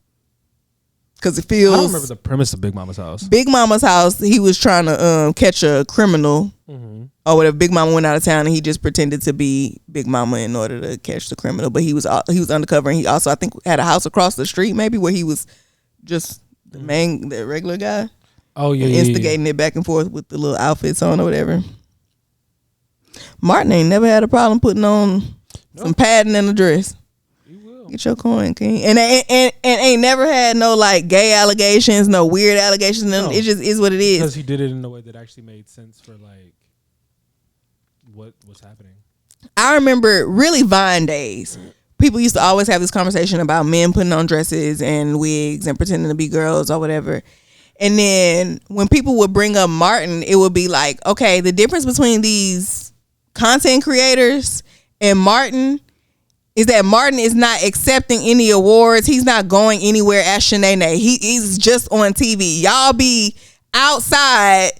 S2: Because it feels.
S1: I don't remember the premise of Big Mama's house.
S2: Big Mama's house, he was trying to catch a criminal or whatever. Big Mama went out of town and he just pretended to be Big Mama in order to catch the criminal. But he was undercover and he also, I think, had a house across the street maybe where he was just the regular guy.
S1: Oh yeah,
S2: instigating it back and forth with the little outfits on or whatever. Martin ain't never had a problem putting on some padding and a dress.
S1: He will.
S2: Get your coin, king. And ain't never had no like gay allegations, no weird allegations. No. It just is what it is.
S1: Because he did it in a way that actually made sense for like what was happening.
S2: I remember really Vine days. People used to always have this conversation about men putting on dresses and wigs and pretending to be girls or whatever. And then when people would bring up Martin, it would be like, okay, the difference between these content creators and Martin is that Martin is not accepting any awards. He's not going anywhere as Shanae. He's just on TV. Y'all be outside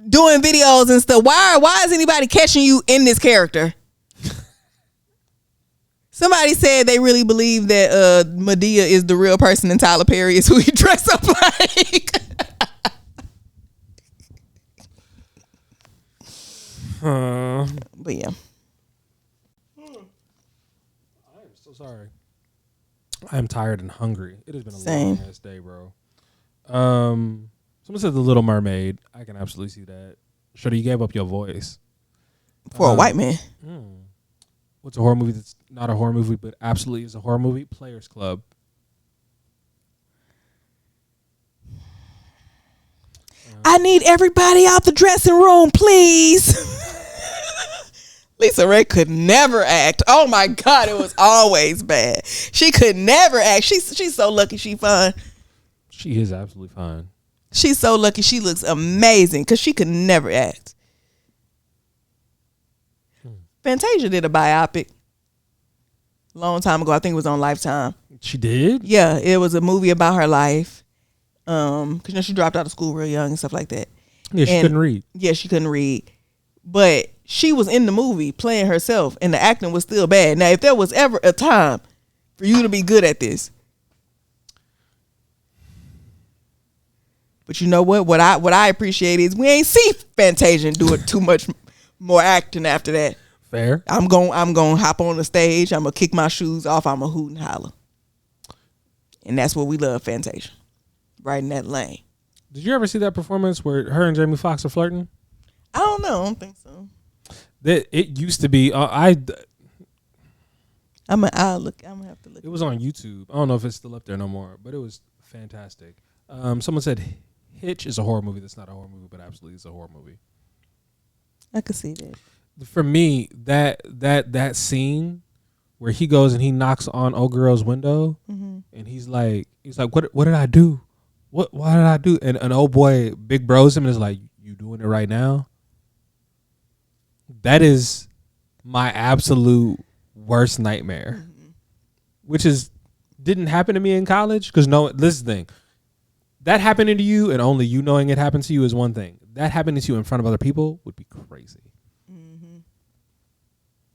S2: doing videos and stuff. Why is anybody catching you in this character? Somebody said they really believe that Madea is the real person and Tyler Perry is who he dressed up like. But yeah.
S1: I am so sorry. I am tired and hungry. It has been a long ass day, bro. Someone said The Little Mermaid. I can absolutely see that. Shorty, you gave up your voice.
S2: For a white man.
S1: What's a horror movie that's not a horror movie but absolutely is a horror movie? Players Club.
S2: I need everybody out the dressing room, please. Lisa Ray could never act. Oh my God, it was always bad. She could never act. She's so lucky she fine.
S1: She is absolutely fine.
S2: She's so lucky she looks amazing because she could never act. Fantasia did a biopic a long time ago. I think it was on Lifetime.
S1: She did?
S2: Yeah, it was a movie about her life. Because she dropped out of school real young and stuff like that.
S1: Yeah, she couldn't read.
S2: Yeah, she couldn't read. But she was in the movie playing herself and the acting was still bad. Now, if there was ever a time for you to be good at this. But you know what? What I appreciate is we ain't see Fantasia do it too much more acting after that.
S1: Fair.
S2: I'm going to hop on the stage. I'm going to kick my shoes off. I'm going to hoot and holler. And that's what we love, Fantasia. Right in that lane.
S1: Did you ever see that performance where her and Jamie Foxx are flirting?
S2: I don't know. I don't think so.
S1: It used to be.
S2: I'm gonna have to look.
S1: It was on YouTube. I don't know if it's still up there no more, but it was fantastic. Someone said Hitch is a horror movie. That's not a horror movie, but absolutely is a horror movie.
S2: I could see that.
S1: For me, that scene where he goes and he knocks on old girl's window, and he's like, what did I do? Why did I do? And an old boy big bros him and is like, you doing it right now? That is my absolute worst nightmare, which didn't happen to me in college. Because this is the thing. That happening to you and only you knowing it happened to you is one thing. That happening to you in front of other people would be crazy.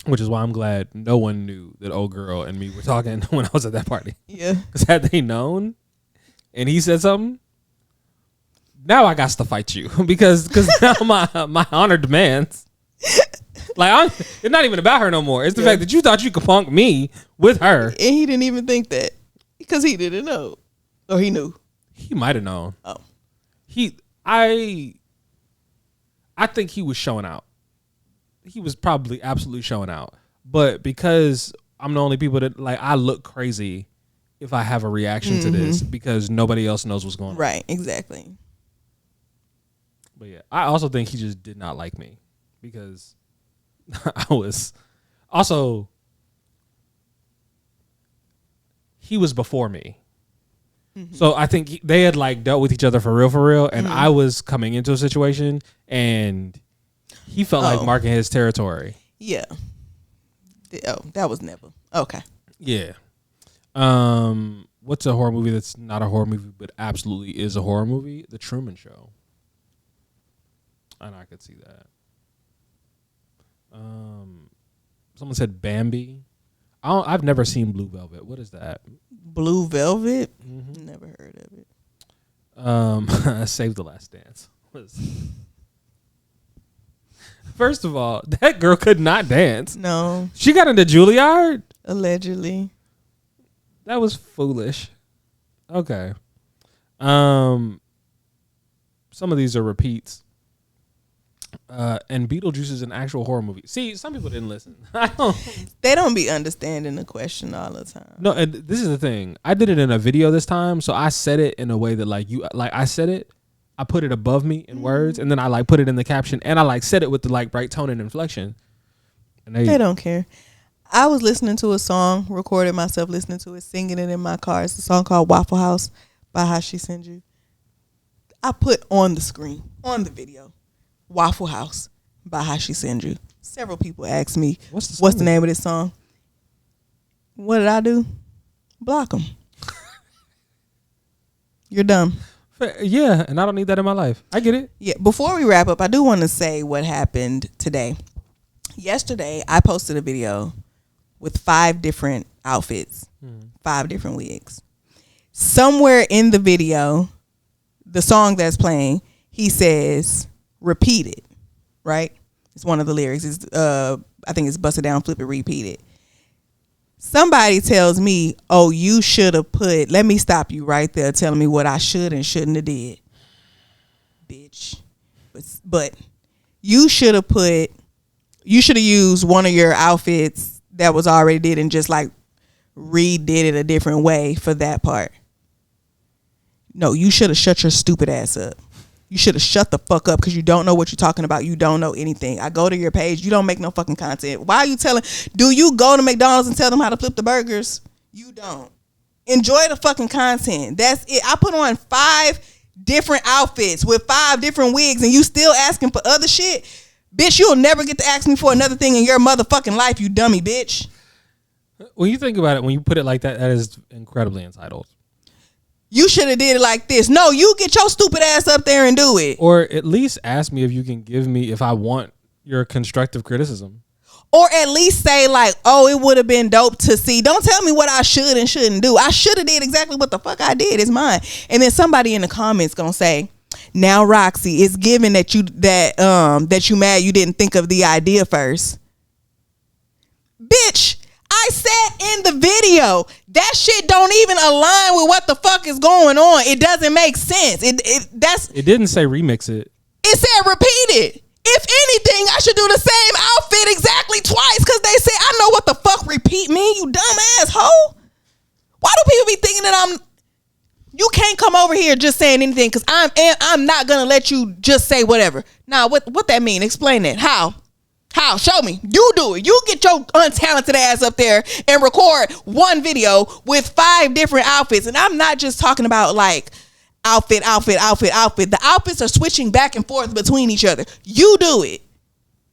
S1: Which is why I'm glad no one knew that old girl and me were talking when I was at that party. Yeah. Because had they known and he said something, now I got to fight you because now my honor demands. Like, it's not even about her no more. It's the fact that you thought you could punk me with her.
S2: And he didn't even think that because he didn't know. Or he knew.
S1: He might have known.
S2: Oh.
S1: I think he was showing out. He was probably absolutely showing out. But because I'm the only people that, like, I look crazy if I have a reaction to this because nobody else knows what's going on.
S2: Right, exactly.
S1: But yeah, I also think he just did not like me because I was also, he was before me. So I think they had like dealt with each other for real. And I was coming into a situation and he felt like marking his territory.
S2: Yeah. Oh, that was never. Okay.
S1: Yeah. What's a horror movie that's not a horror movie but absolutely is a horror movie? The Truman Show. And I could see that. Someone said Bambi. I've never seen Blue Velvet. What is that?
S2: Blue Velvet? Never heard of
S1: it. Save the Last Dance. First of all, that girl could not dance.
S2: No.
S1: She got into Juilliard?
S2: Allegedly.
S1: That was foolish. Okay. Some of these are repeats. And Beetlejuice is an actual horror movie. See, some people didn't listen.
S2: They don't be understanding the question all the time.
S1: No, and this is the thing. I did it in a video this time, so I said it in a way that I said it. I put it above me in words, and then I put it in the caption, and I said it with the right tone and inflection. And
S2: they don't care. I was listening to a song, recorded myself listening to it, singing it in my car. It's a song called Waffle House by How She Send You. I put on the screen, on the video, Waffle House by How She Send You. Several people asked me, what's the name of this song? What did I do? Block them. You're dumb.
S1: Yeah, and I don't need that in my life. I get it.
S2: Yeah. Before we wrap up, I do want to say what happened today. Yesterday, I posted a video with 5 different outfits, 5 different wigs. Somewhere in the video, the song that's playing, he says, repeat it, right? It's one of the lyrics. It's, I think it's bust it down, flip it, repeat it. Somebody tells me, oh, you should have put, let me stop you right there telling me what I should and shouldn't have did. Bitch. But you should have used one of your outfits that was already did and just redid it a different way for that part. No, you should have shut your stupid ass up. You should have shut the fuck up because you don't know what you're talking about. You don't know anything. I go to your page. You don't make no fucking content. Why are you do you go to McDonald's and tell them how to flip the burgers? You don't. Enjoy the fucking content. That's it. I put on 5 different outfits with 5 different wigs and you still asking for other shit? Bitch, you'll never get to ask me for another thing in your motherfucking life, you dummy bitch.
S1: When you think about it, when you put it like that, that is incredibly entitled.
S2: You should have did it like this. No, you get your stupid ass up there and do it.
S1: Or at least ask me if you can give me, if I want your constructive criticism.
S2: Or at least say oh, it would have been dope to see. Don't tell me what I should and shouldn't do. I should have did exactly what the fuck I did. It's mine. And then somebody in the comments gonna say, now Roxy, it's given that you mad you didn't think of the idea first. Bitch, I said in the video that shit don't even align with what the fuck is going on. It doesn't make sense. It didn't say
S1: remix it.
S2: It said repeat it. If anything, I should do the same outfit exactly twice because they said I know what the fuck repeat mean, you dumb asshole. Why do people be thinking that you can't come over here just saying anything because I'm not gonna let you just say whatever. Now, what that mean? Explain that. How? Show me. You do it. You get your untalented ass up there and record one video with 5 different outfits. And I'm not just talking about outfit. The outfits are switching back and forth between each other. You do it.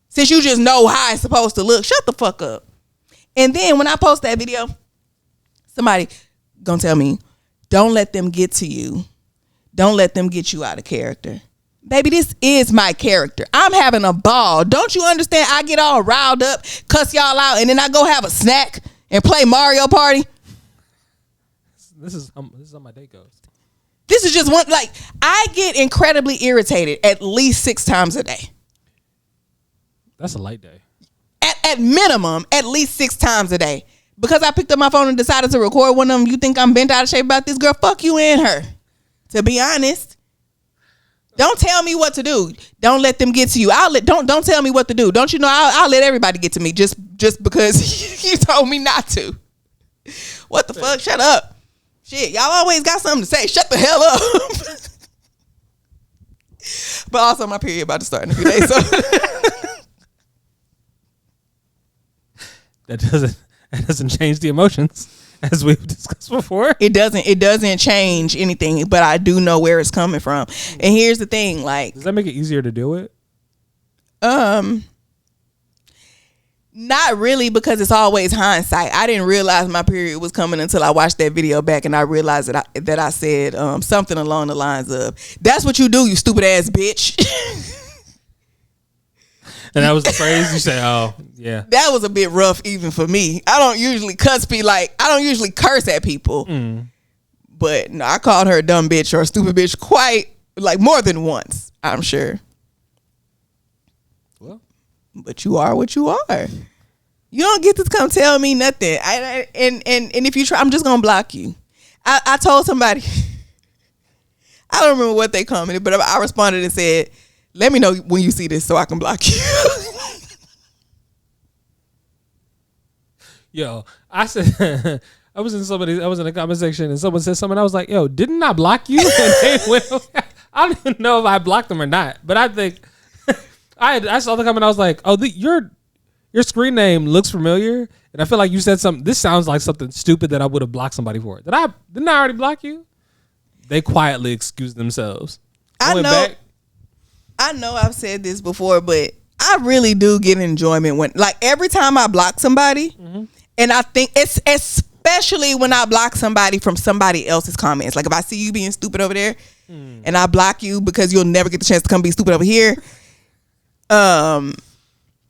S2: Since you just know how it's supposed to look, shut the fuck up. And then when I post that video, somebody gonna tell me, don't let them get to you. Don't let them get you out of character. Baby, this is my character. I'm having a ball. Don't you understand? I get all riled up, cuss y'all out, and then I go have a snack and play Mario Party.
S1: This is how my day goes.
S2: This is just one, I get incredibly irritated at least 6 times a day.
S1: That's a light day.
S2: At minimum, at least 6 times a day. Because I picked up my phone and decided to record one of them, you think I'm bent out of shape about this? Girl, fuck you and her. To be honest. Don't tell me what to do. Don't let them get to you. Don't tell me what to do. Don't you know I'll let everybody get to me just because you told me not to. What the fuck? Shut up. Shit, y'all always got something to say. Shut the hell up. But also my period about to start in a few days. So
S1: that doesn't change the emotions. As we've discussed before,
S2: it doesn't change anything, but I do know where it's coming from. And here's the thing, does
S1: that make it easier to deal with?
S2: Not really, because it's always hindsight. I didn't realize my period was coming until I watched that video back, and I realized that I said something along the lines of, "That's what you do, you stupid ass bitch."
S1: And that was the phrase you say, oh, yeah.
S2: That was a bit rough even for me. I don't usually I don't usually curse at people. But no, I called her a dumb bitch or a stupid bitch quite, more than once, I'm sure.
S1: Well.
S2: But you are what you are. You don't get to come tell me nothing. And if you try, I'm just going to block you. I told somebody, I don't remember what they commented, but I responded and said, let me know when you see this so I can block you.
S1: Yo, I said I was in the comment section and someone said something. I was like, yo, didn't I block you? And they went, I don't even know if I blocked them or not, but I think I saw the comment. I was like, oh, your screen name looks familiar, and I feel like you said something. This sounds like something stupid that I would have blocked somebody for. Didn't I already block you? They quietly excused themselves. I
S2: know I've said this before, but I really do get enjoyment when, like, every time I block somebody, and I think it's especially when I block somebody from somebody else's comments. Like if I see you being stupid over there, and I block you because you'll never get the chance to come be stupid over here.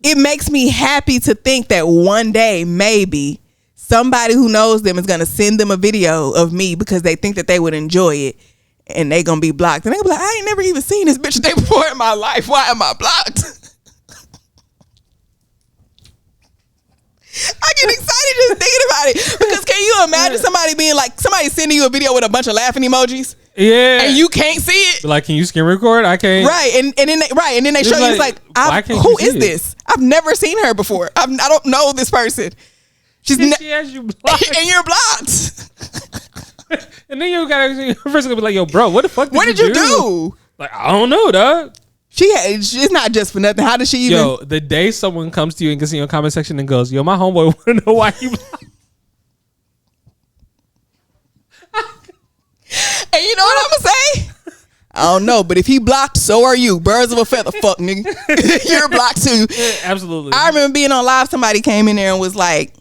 S2: It makes me happy to think that one day maybe somebody who knows them is going to send them a video of me because they think that they would enjoy it, and they going to be blocked. And they be like, I ain't never even seen this bitch day before in my life. Why am I blocked? I get excited just thinking about it, because can you imagine somebody sending you a video with a bunch of laughing emojis?
S1: Yeah,
S2: and you can't see it.
S1: Like, can you screen record? I can't.
S2: Right, and then they show you, it's like, who is this? I've never seen her before. I don't know this person.
S1: She has you blocked,
S2: and you're blocked.
S1: And then you gotta first gonna be like, yo, bro, what the fuck?
S2: What did you do?
S1: Like, I don't know, dog.
S2: It's not just for nothing. How does she even?
S1: Yo, the day someone comes to you and gets in your comment section and goes, yo, my homeboy want to know why you blocked.
S2: And you know what I'm gonna say? I don't know, but if he blocked, so are you. Birds of a feather, fuck nigga. You're blocked too.
S1: Yeah, absolutely.
S2: I remember being on live. Somebody came in there and was like,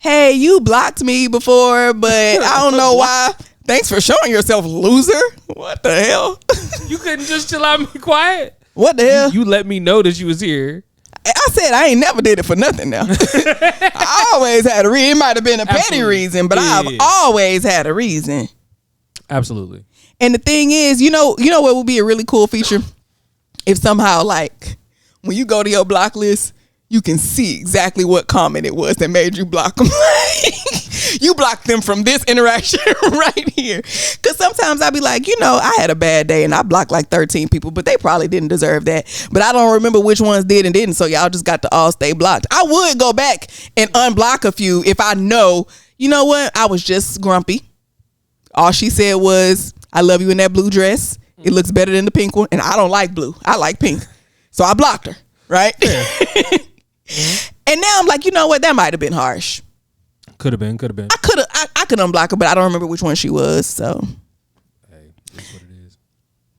S2: "Hey, you blocked me before, but I don't know why. Thanks for showing yourself, loser." What the hell?
S1: You couldn't just chill out and be quiet?
S2: What the hell?
S1: You let me know that you was here.
S2: I said I ain't never did it for nothing now. I always had a reason. It might have been a petty reason, but I've always had a reason.
S1: Absolutely.
S2: And the thing is, you know what would be a really cool feature? If somehow, like, when you go to your block list, you can see exactly what comment it was that made you block them. You blocked them from this interaction right here. Because sometimes I'll be like, I had a bad day and I blocked like 13 people, but they probably didn't deserve that. But I don't remember which ones did and didn't, so y'all just got to all stay blocked. I would go back and unblock a few if I know, you know what, I was just grumpy. All she said was, I love you in that blue dress. It looks better than the pink one. And I don't like blue. I like pink. So I blocked her. Right? Yeah. And now I'm like, you know what? That might have been harsh.
S1: Could have been.
S2: I could unblock her, but I don't remember which one she was. So,
S1: hey, that's what it is.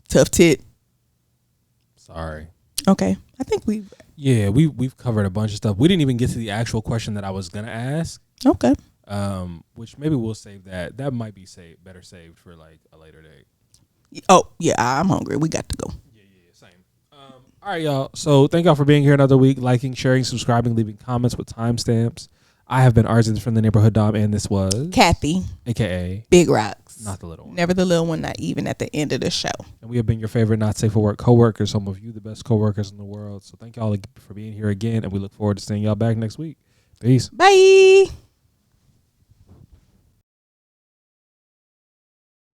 S2: Tough tit.
S1: Sorry.
S2: Okay. I think
S1: we've covered a bunch of stuff. We didn't even get to the actual question that I was gonna ask.
S2: Okay.
S1: Which maybe we'll save that. That might be better saved for like a later date.
S2: Oh yeah, I'm hungry. We got to go.
S1: Yeah, same. All right, y'all. So thank y'all for being here another week, liking, sharing, subscribing, leaving comments with timestamps. I have been RJ from the Neighborhood Dom, and this was
S2: Kathy,
S1: aka
S2: Big Rocks.
S1: Not the little one.
S2: Never the little one, not even at the end of the show.
S1: And we have been your favorite not safe for work coworkers, some of you the best coworkers in the world. So thank y'all for being here again, and we look forward to seeing y'all back next week. Peace.
S2: Bye.